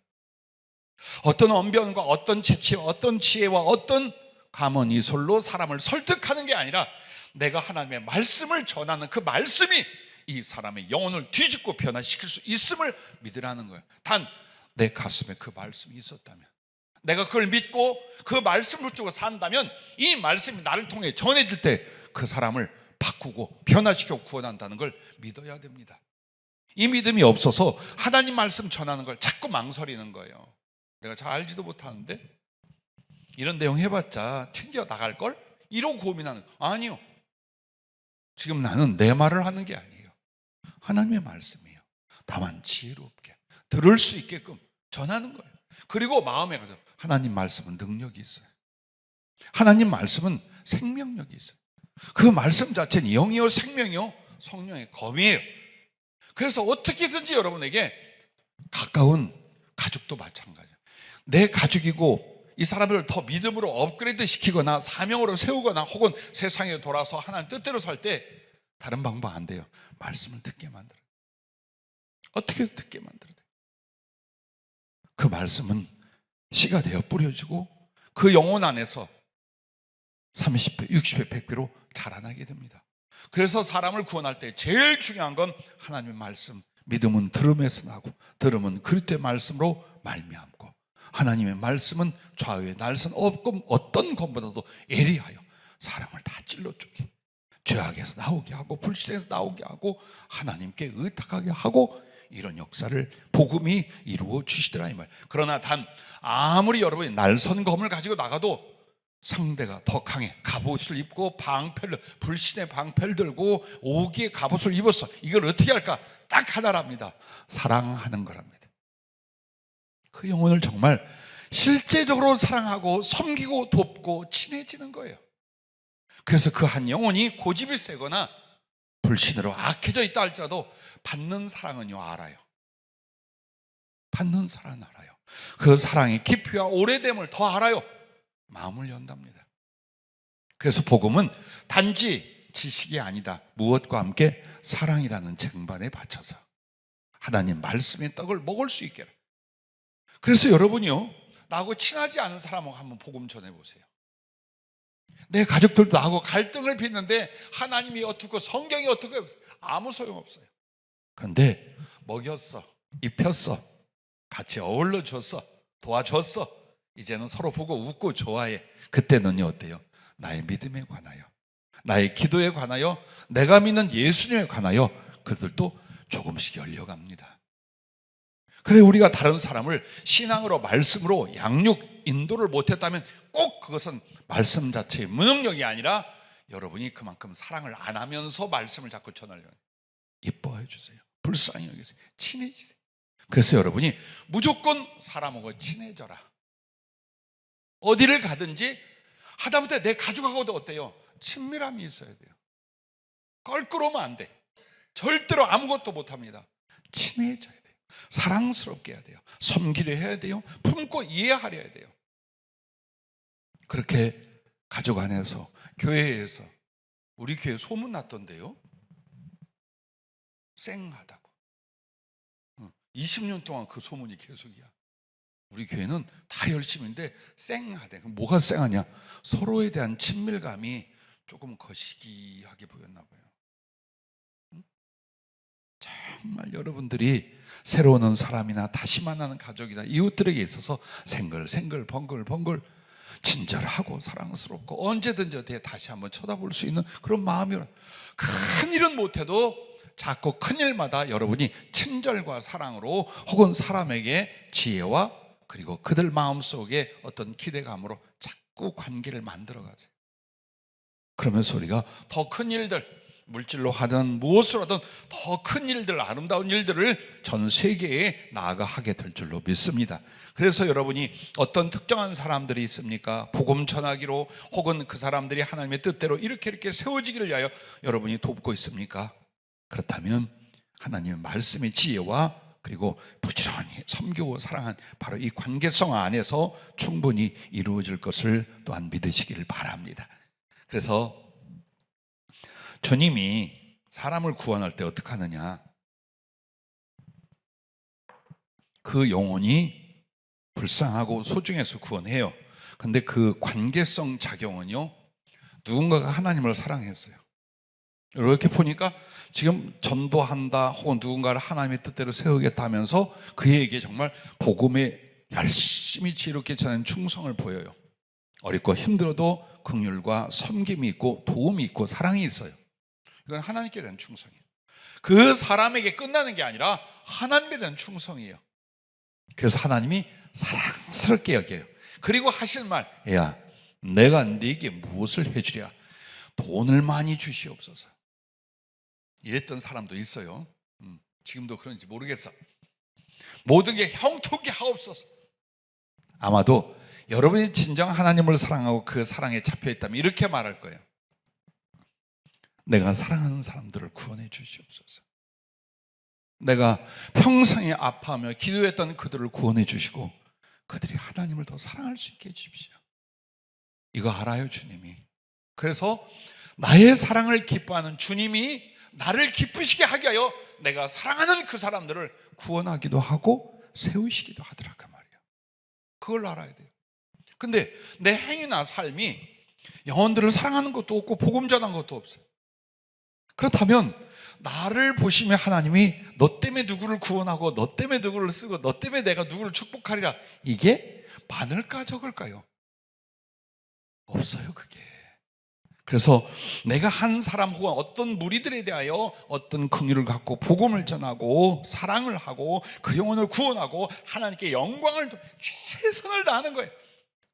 어떤 언변과 어떤 재치, 어떤 지혜와 어떤 감언이설로 사람을 설득하는 게 아니라 내가 하나님의 말씀을 전하는 그 말씀이 이 사람의 영혼을 뒤집고 변화시킬 수 있음을 믿으라는 거예요. 단 내 가슴에 그 말씀이 있었다면, 내가 그걸 믿고 그 말씀을 붙들고 산다면 이 말씀이 나를 통해 전해질 때 그 사람을 바꾸고 변화시켜 구원한다는 걸 믿어야 됩니다. 이 믿음이 없어서 하나님 말씀 전하는 걸 자꾸 망설이는 거예요. 내가 잘 알지도 못하는데 이런 내용 해봤자 튕겨 나갈걸? 이러고 고민하는 거예요. 아니요, 지금 나는 내 말을 하는 게 아니에요. 하나님의 말씀이에요. 다만 지혜롭게 들을 수 있게끔 전하는 거예요. 그리고 마음에 가서 하나님 말씀은 능력이 있어요. 하나님 말씀은 생명력이 있어요. 그 말씀 자체는 영이요 생명이요 성령의 검이에요. 그래서 어떻게든지 여러분에게 가까운 가족도 마찬가지예요. 내 가족이고 이 사람을 더 믿음으로 업그레이드 시키거나 사명으로 세우거나 혹은 세상에 돌아서 하나님 뜻대로 살 때 다른 방법 안 돼요. 말씀을 듣게 만들어요. 어떻게 듣게 만들어요? 그 말씀은 씨가 되어 뿌려지고 그 영혼 안에서 30배, 60배, 100배로 자라나게 됩니다. 그래서 사람을 구원할 때 제일 중요한 건 하나님의 말씀. 믿음은 들음에서 나고 들음은 그리스도의 말씀으로 말미암고 하나님의 말씀은 좌우에 날선 없고 어떤 것보다도 예리하여 사람을 다 찔러 쪼개 죄악에서 나오게 하고 불신에서 나오게 하고 하나님께 의탁하게 하고 이런 역사를 복음이 이루어 주시더라 이 말. 그러나 단 아무리 여러분이 날선 검을 가지고 나가도 상대가 더 강해. 갑옷을 입고 방패를, 불신의 방패를 들고 오기의 갑옷을 입었어. 이걸 어떻게 할까? 딱 하나랍니다. 사랑하는 거랍니다. 그 영혼을 정말 실제적으로 사랑하고 섬기고 돕고 친해지는 거예요. 그래서 그 한 영혼이 고집이 세거나 불신으로 악해져 있다 할지라도 받는 사랑은요 알아요. 받는 사랑은 알아요. 그 사랑의 깊이와 오래됨을 더 알아요. 마음을 연답니다. 그래서 복음은 단지 지식이 아니다. 무엇과 함께 사랑이라는 쟁반에 받쳐서 하나님 말씀의 떡을 먹을 수 있게. 그래서 여러분이요 나하고 친하지 않은 사람하고 한번 복음 전해보세요. 내 가족들도 나하고 갈등을 빚는데 하나님이 어떻고 성경이 어떻고 아무 소용없어요. 그런데 먹였어, 입혔어, 같이 어울러줬어, 도와줬어. 이제는 서로 보고 웃고 좋아해. 그때는요 어때요? 나의 믿음에 관하여, 나의 기도에 관하여, 내가 믿는 예수님에 관하여 그들도 조금씩 열려갑니다. 그래 우리가 다른 사람을 신앙으로 말씀으로 양육 인도를 못했다면 꼭 그것은 말씀 자체의 무능력이 아니라 여러분이 그만큼 사랑을 안 하면서 말씀을 자꾸 전하려고 해요. 이뻐해 주세요. 불쌍히 여기세요. 친해지세요. 그래서 여러분이 무조건 사람하고 친해져라. 어디를 가든지 하다못해 내 가족하고도 어때요? 친밀함이 있어야 돼요. 껄끄러우면 안 돼. 절대로 아무것도 못합니다. 친해져야 돼요. 사랑스럽게 해야 돼요. 섬기려 해야 돼요. 품고 이해하려 해야 돼요. 그렇게 가족 안에서, 교회에서, 우리 교회 소문났던데요, 쌩하다고. 20년 동안 그 소문이 계속이야. 우리 교회는 다 열심인데 쌩하대. 뭐가 쌩하냐? 서로에 대한 친밀감이 조금 거시기하게 보였나 봐요. 정말 여러분들이 새로 오는 사람이나 다시 만나는 가족이나 이웃들에게 있어서 생글생글 번글번글 친절하고 사랑스럽고 언제든지 어떻게 다시 한번 쳐다볼 수 있는 그런 마음이라. 큰 일은 못해도 작고 큰 일마다 여러분이 친절과 사랑으로 혹은 사람에게 지혜와 그리고 그들 마음속에 어떤 기대감으로 자꾸 관계를 만들어 가세요. 그러면서 우리가 더 큰 일들, 물질로 하든 무엇으로 하든 더 큰 일들, 아름다운 일들을 전 세계에 나아가 하게 될 줄로 믿습니다. 그래서 여러분이 어떤 특정한 사람들이 있습니까? 복음 전하기로 혹은 그 사람들이 하나님의 뜻대로 이렇게 세워지기를 위하여 여러분이 돕고 있습니까? 그렇다면 하나님의 말씀의 지혜와 그리고 부지런히 섬기고 사랑한 바로 이 관계성 안에서 충분히 이루어질 것을 또한 믿으시기를 바랍니다. 그래서 주님이 사람을 구원할 때 어떻게 하느냐? 그 영혼이 불쌍하고 소중해서 구원해요. 근데 그 관계성 작용은요, 누군가가 하나님을 사랑했어요. 이렇게 보니까 지금 전도한다 혹은 누군가를 하나님의 뜻대로 세우겠다 하면서 그에게 정말 복음에 열심히 지혜롭게 전하는 충성을 보여요. 어렵고 힘들어도 긍휼과 섬김이 있고 도움이 있고 사랑이 있어요. 이건 하나님께 대한 충성이에요. 그 사람에게 끝나는 게 아니라 하나님에 대한 충성이에요. 그래서 하나님이 사랑스럽게 여겨요. 그리고 하시는 말, 야, 내가 네게 무엇을 해주랴? 돈을 많이 주시옵소서. 이랬던 사람도 있어요. 지금도 그런지 모르겠어. 모든 게 형통케 하옵소서. 아마도 여러분이 진정 하나님을 사랑하고 그 사랑에 잡혀있다면 이렇게 말할 거예요. 내가 사랑하는 사람들을 구원해 주시옵소서. 내가 평생에 아파하며 기도했던 그들을 구원해 주시고 그들이 하나님을 더 사랑할 수 있게 해주십시오. 이거 알아요, 주님이. 그래서 나의 사랑을 기뻐하는 주님이 나를 기쁘시게 하게 하여 내가 사랑하는 그 사람들을 구원하기도 하고 세우시기도 하더라 그 말이야. 그걸 알아야 돼요. 근데 내 행위나 삶이 영혼들을 사랑하는 것도 없고 복음 전한 것도 없어요. 그렇다면 나를 보시며 하나님이 너 때문에 누구를 구원하고 너 때문에 누구를 쓰고 너 때문에 내가 누구를 축복하리라, 이게 많을까 적을까요? 없어요, 그게. 그래서 내가 한 사람 혹은 어떤 무리들에 대하여 어떤 긍휼을 갖고 복음을 전하고 사랑을 하고 그 영혼을 구원하고 하나님께 영광을 최선을 다하는 거예요.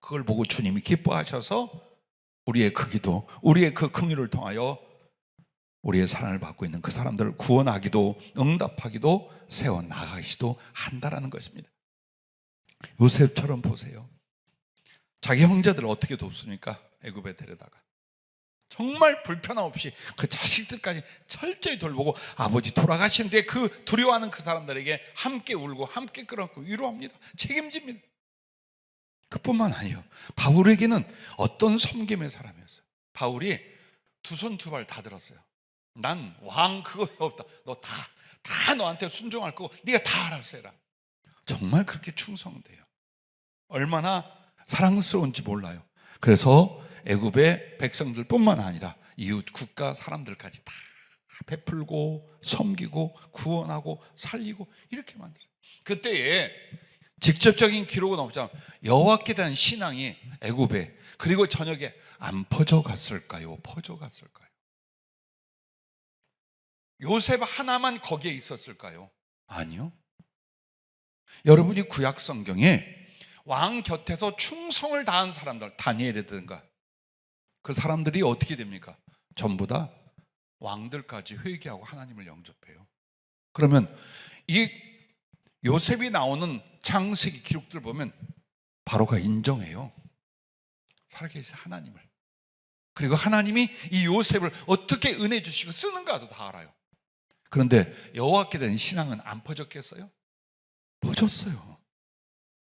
그걸 보고 주님이 기뻐하셔서 우리의 그 기도, 우리의 그 긍휼을 통하여 우리의 사랑을 받고 있는 그 사람들을 구원하기도 응답하기도 세워나가시기도 한다라는 것입니다. 요셉처럼 보세요. 자기 형제들을 어떻게 돕습니까? 애굽에 데려다가 정말 불편함 없이 그 자식들까지 철저히 돌보고 아버지 돌아가신 뒤에 그 두려워하는 그 사람들에게 함께 울고 함께 끌어안고 위로합니다. 책임집니다. 그뿐만 아니에요. 바울에게는 어떤 섬김의 사람이었어요. 바울이 두 손 두 발 다 들었어요. 난 왕 그거 없다. 너 다 너한테 순종할 거고 네가 다 알아서 해라. 정말 그렇게 충성돼요. 얼마나 사랑스러운지 몰라요. 그래서 애굽의 백성들뿐만 아니라 이웃 국가 사람들까지 다 베풀고 섬기고 구원하고 살리고 이렇게 만들어요. 그때에 직접적인 기록은 없지만 여호와께 대한 신앙이 애굽에 그리고 저녁에 안 퍼져갔을까요? 퍼져갔을까요? 요셉 하나만 거기에 있었을까요? 아니요. 여러분이 구약 성경에 왕 곁에서 충성을 다한 사람들, 다니엘이든가 그 사람들이 어떻게 됩니까? 전부 다 왕들까지 회개하고 하나님을 영접해요. 그러면 이 요셉이 나오는 창세기 기록들 보면 바로가 인정해요. 살아계신 하나님을. 그리고 하나님이 이 요셉을 어떻게 은혜 주시고 쓰는가도 다 알아요. 그런데 여호와께 대한 신앙은 안 퍼졌겠어요? 퍼졌어요.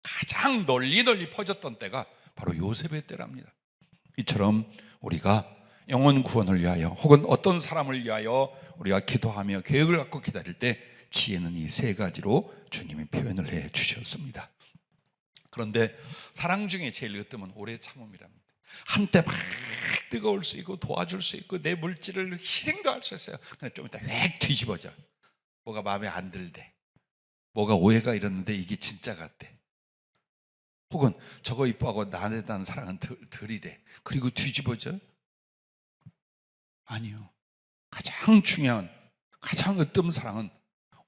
가장 널리 퍼졌던 때가 바로 요셉의 때랍니다. 이처럼 우리가 영혼 구원을 위하여 혹은 어떤 사람을 위하여 우리가 기도하며 계획을 갖고 기다릴 때 지혜는 이 세 가지로 주님이 표현을 해 주셨습니다. 그런데 사랑 중에 제일 으뜸은 오래 참음이랍니다. 한때 막 뜨거울 수 있고 도와줄 수 있고 내 물질을 희생도 할 수 있어요. 근데 좀 이따 획 뒤집어져. 뭐가 마음에 안 들대. 뭐가 오해가 일었는데 이게 진짜 같대. 혹은 저거 이뻐하고 나에 대한 사랑은 덜이래. 그리고 뒤집어져? 아니요. 가장 중요한, 가장 으뜸 사랑은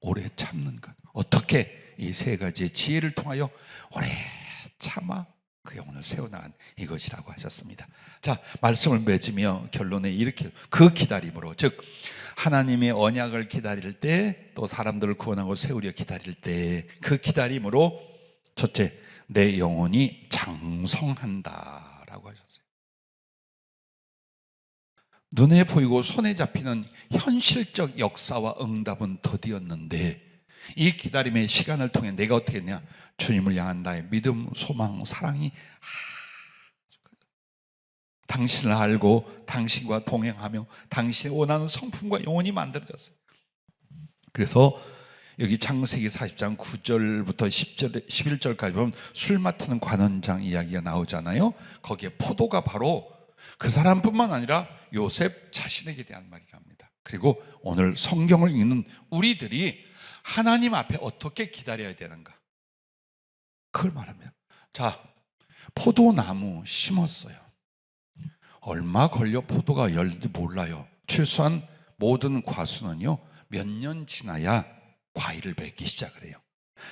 오래 참는 것. 어떻게 이 세 가지의 지혜를 통하여 오래 참아 그 영혼을 세워나간 이것이라고 하셨습니다. 자, 말씀을 맺으며 결론에 이렇게 그 기다림으로, 즉 하나님의 언약을 기다릴 때 또 사람들을 구원하고 세우려 기다릴 때 그 기다림으로 첫째, 내 영혼이 장성한다라고 하셨어요. 눈에 보이고 손에 잡히는 현실적 역사와 응답은 더디었는데 이 기다림의 시간을 통해 내가 어떻게 했냐? 주님을 향한 나의 믿음, 소망, 사랑이 당신을 알고 당신과 동행하며 당신이 원하는 성품과 영혼이 만들어졌어요. 그래서 여기 창세기 40장 9절부터 11절까지 보면 술 맡는 관원장 이야기가 나오잖아요. 거기에 포도가 바로 그 사람뿐만 아니라 요셉 자신에게 대한 말이랍니다. 그리고 오늘 성경을 읽는 우리들이 하나님 앞에 어떻게 기다려야 되는가, 그걸 말합니다. 자, 포도나무 심었어요. 얼마 걸려 포도가 열지 몰라요. 최소한 모든 과수는요, 몇 년 지나야 과일을 맺기 시작을 해요.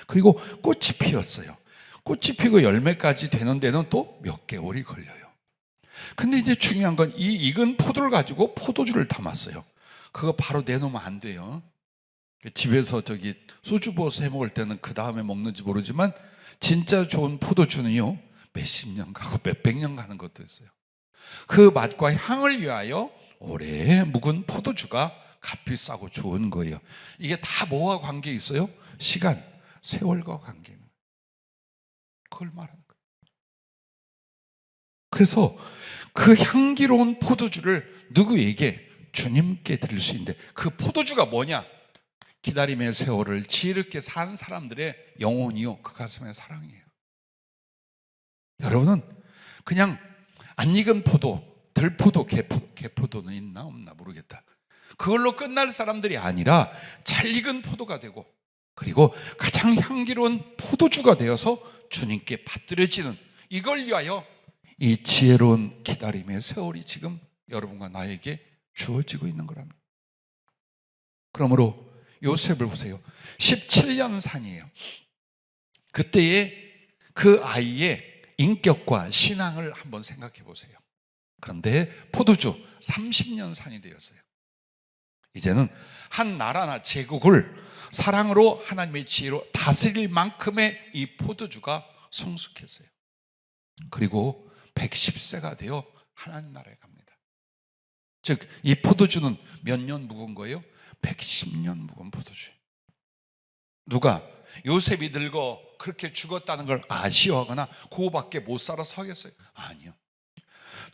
그리고 꽃이 피었어요. 꽃이 피고 열매까지 되는 데는 또 몇 개월이 걸려요. 근데 이제 중요한 건 이 익은 포도를 가지고 포도주를 담았어요. 그거 바로 내놓으면 안 돼요. 집에서 소주 부어서 해 먹을 때는 그 다음에 먹는지 모르지만 진짜 좋은 포도주는요, 몇십 년 가고 몇백 년 가는 것도 있어요. 그 맛과 향을 위하여 오래 묵은 포도주가 값이 싸고 좋은 거예요. 이게 다 뭐와 관계 있어요? 시간, 세월과 관계 있는 거예요. 그걸 말하는 거예요. 그래서 그 향기로운 포도주를 누구에게? 주님께 드릴 수 있는데, 그 포도주가 뭐냐? 기다림의 세월을 지혜롭게 산 사람들의 영혼이요, 그 가슴의 사랑이에요. 여러분은 그냥 안 익은 포도, 들포도, 개포도는 있나 없나 모르겠다, 그걸로 끝날 사람들이 아니라 잘 익은 포도가 되고, 그리고 가장 향기로운 포도주가 되어서 주님께 받들어지는, 이걸 위하여 이 지혜로운 기다림의 세월이 지금 여러분과 나에게 주어지고 있는 거랍니다. 그러므로 요셉을 보세요. 17년 산이에요. 그때의 그 아이의 인격과 신앙을 한번 생각해 보세요. 그런데 포도주 30년 산이 되었어요. 이제는 한 나라나 제국을 사랑으로 하나님의 지혜로 다스릴 만큼의 이 포도주가 성숙했어요. 그리고 110세가 되어 하나님 나라에 갑니다. 즉, 이 포도주는 몇 년 묵은 거예요? 110년 묵은 포도주. 누가 요셉이 늙어 그렇게 죽었다는 걸 아쉬워하거나 그거밖에 못 살아서 하겠어요? 아니요.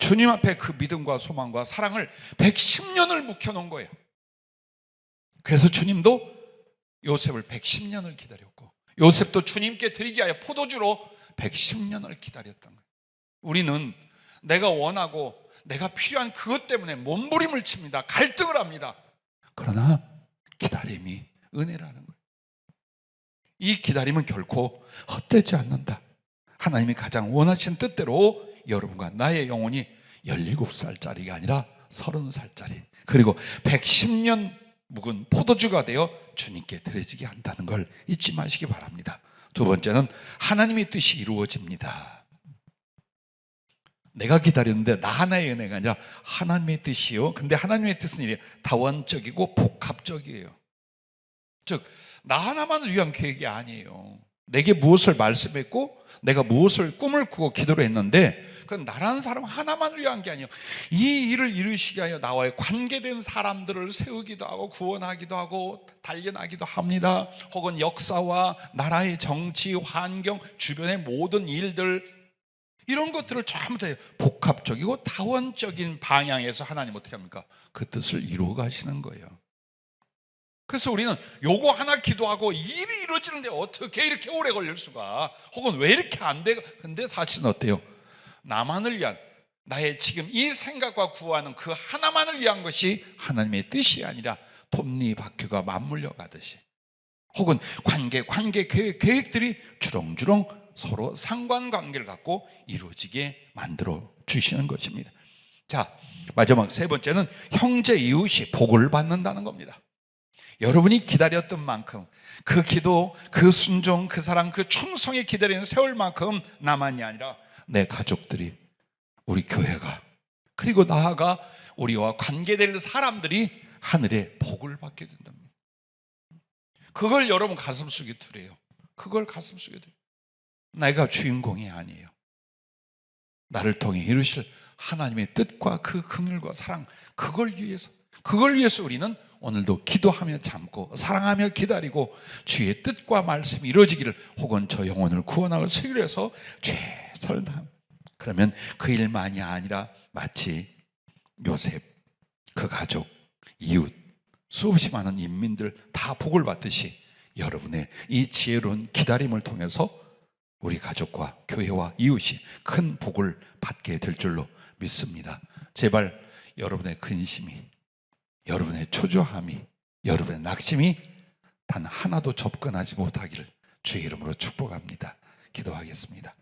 주님 앞에 그 믿음과 소망과 사랑을 110년을 묵혀놓은 거예요. 그래서 주님도 요셉을 110년을 기다렸고, 요셉도 주님께 드리기 위하여 포도주로 110년을 기다렸던 거예요. 우리는 내가 원하고 내가 필요한 그것 때문에 몸부림을 칩니다. 갈등을 합니다. 그러나 기다림이 은혜라는 거예요. 이 기다림은 결코 헛되지 않는다. 하나님이 가장 원하신 뜻대로 여러분과 나의 영혼이 17살짜리가 아니라 30살짜리, 그리고 110년 묵은 포도주가 되어 주님께 드려지게 한다는 걸 잊지 마시기 바랍니다. 두 번째는 하나님의 뜻이 이루어집니다. 내가 기다렸는데 나 하나의 은혜가 아니라 하나님의 뜻이요. 근데 하나님의 뜻은 이래 다원적이고 복합적이에요. 즉, 나 하나만을 위한 계획이 아니에요. 내게 무엇을 말씀했고 내가 무엇을 꿈을 꾸고 기도를 했는데, 그건 나라는 사람 하나만을 위한 게 아니에요. 이 일을 이루시기 위하여 나와의 관계된 사람들을 세우기도 하고 구원하기도 하고 단련하기도 합니다. 혹은 역사와 나라의 정치, 환경, 주변의 모든 일들, 이런 것들을 전부 다 복합적이고 다원적인 방향에서 하나님 어떻게 합니까? 그 뜻을 이루어 가시는 거예요. 그래서 우리는 요거 하나 기도하고 일이 이루어지는데 어떻게 이렇게 오래 걸릴 수가, 혹은 왜 이렇게 안 돼? 근데 사실은 어때요? 나만을 위한, 나의 지금 이 생각과 구하는 그 하나만을 위한 것이 하나님의 뜻이 아니라 톱니바퀴가 맞물려 가듯이, 혹은 관계 계획들이 주렁주렁 서로 상관관계를 갖고 이루어지게 만들어 주시는 것입니다. 자, 마지막 세 번째는 형제 이웃이 복을 받는다는 겁니다. 여러분이 기다렸던 만큼 그 기도, 그 순종, 그 사랑, 그 충성에 기다리는 세월만큼 나만이 아니라 내 가족들이, 우리 교회가, 그리고 나아가 우리와 관계될 사람들이 하늘의 복을 받게 된답니다. 그걸 여러분 가슴속에 두래요. 그걸 가슴속에 두래요. 내가 주인공이 아니에요. 나를 통해 이루실 하나님의 뜻과 그 긍휼과 사랑, 그걸 위해서 우리는 오늘도 기도하며 참고 사랑하며 기다리고 주의 뜻과 말씀이 이루어지기를, 혹은 저 영혼을 구원하고 세우기 위해서 최선을 다합니다. 그러면 그 일만이 아니라 마치 요셉, 그 가족, 이웃, 수없이 많은 인민들 다 복을 받듯이 여러분의 이 지혜로운 기다림을 통해서 우리 가족과 교회와 이웃이 큰 복을 받게 될 줄로 믿습니다. 제발 여러분의 근심이, 여러분의 초조함이, 여러분의 낙심이 단 하나도 접근하지 못하기를 주의 이름으로 축복합니다. 기도하겠습니다.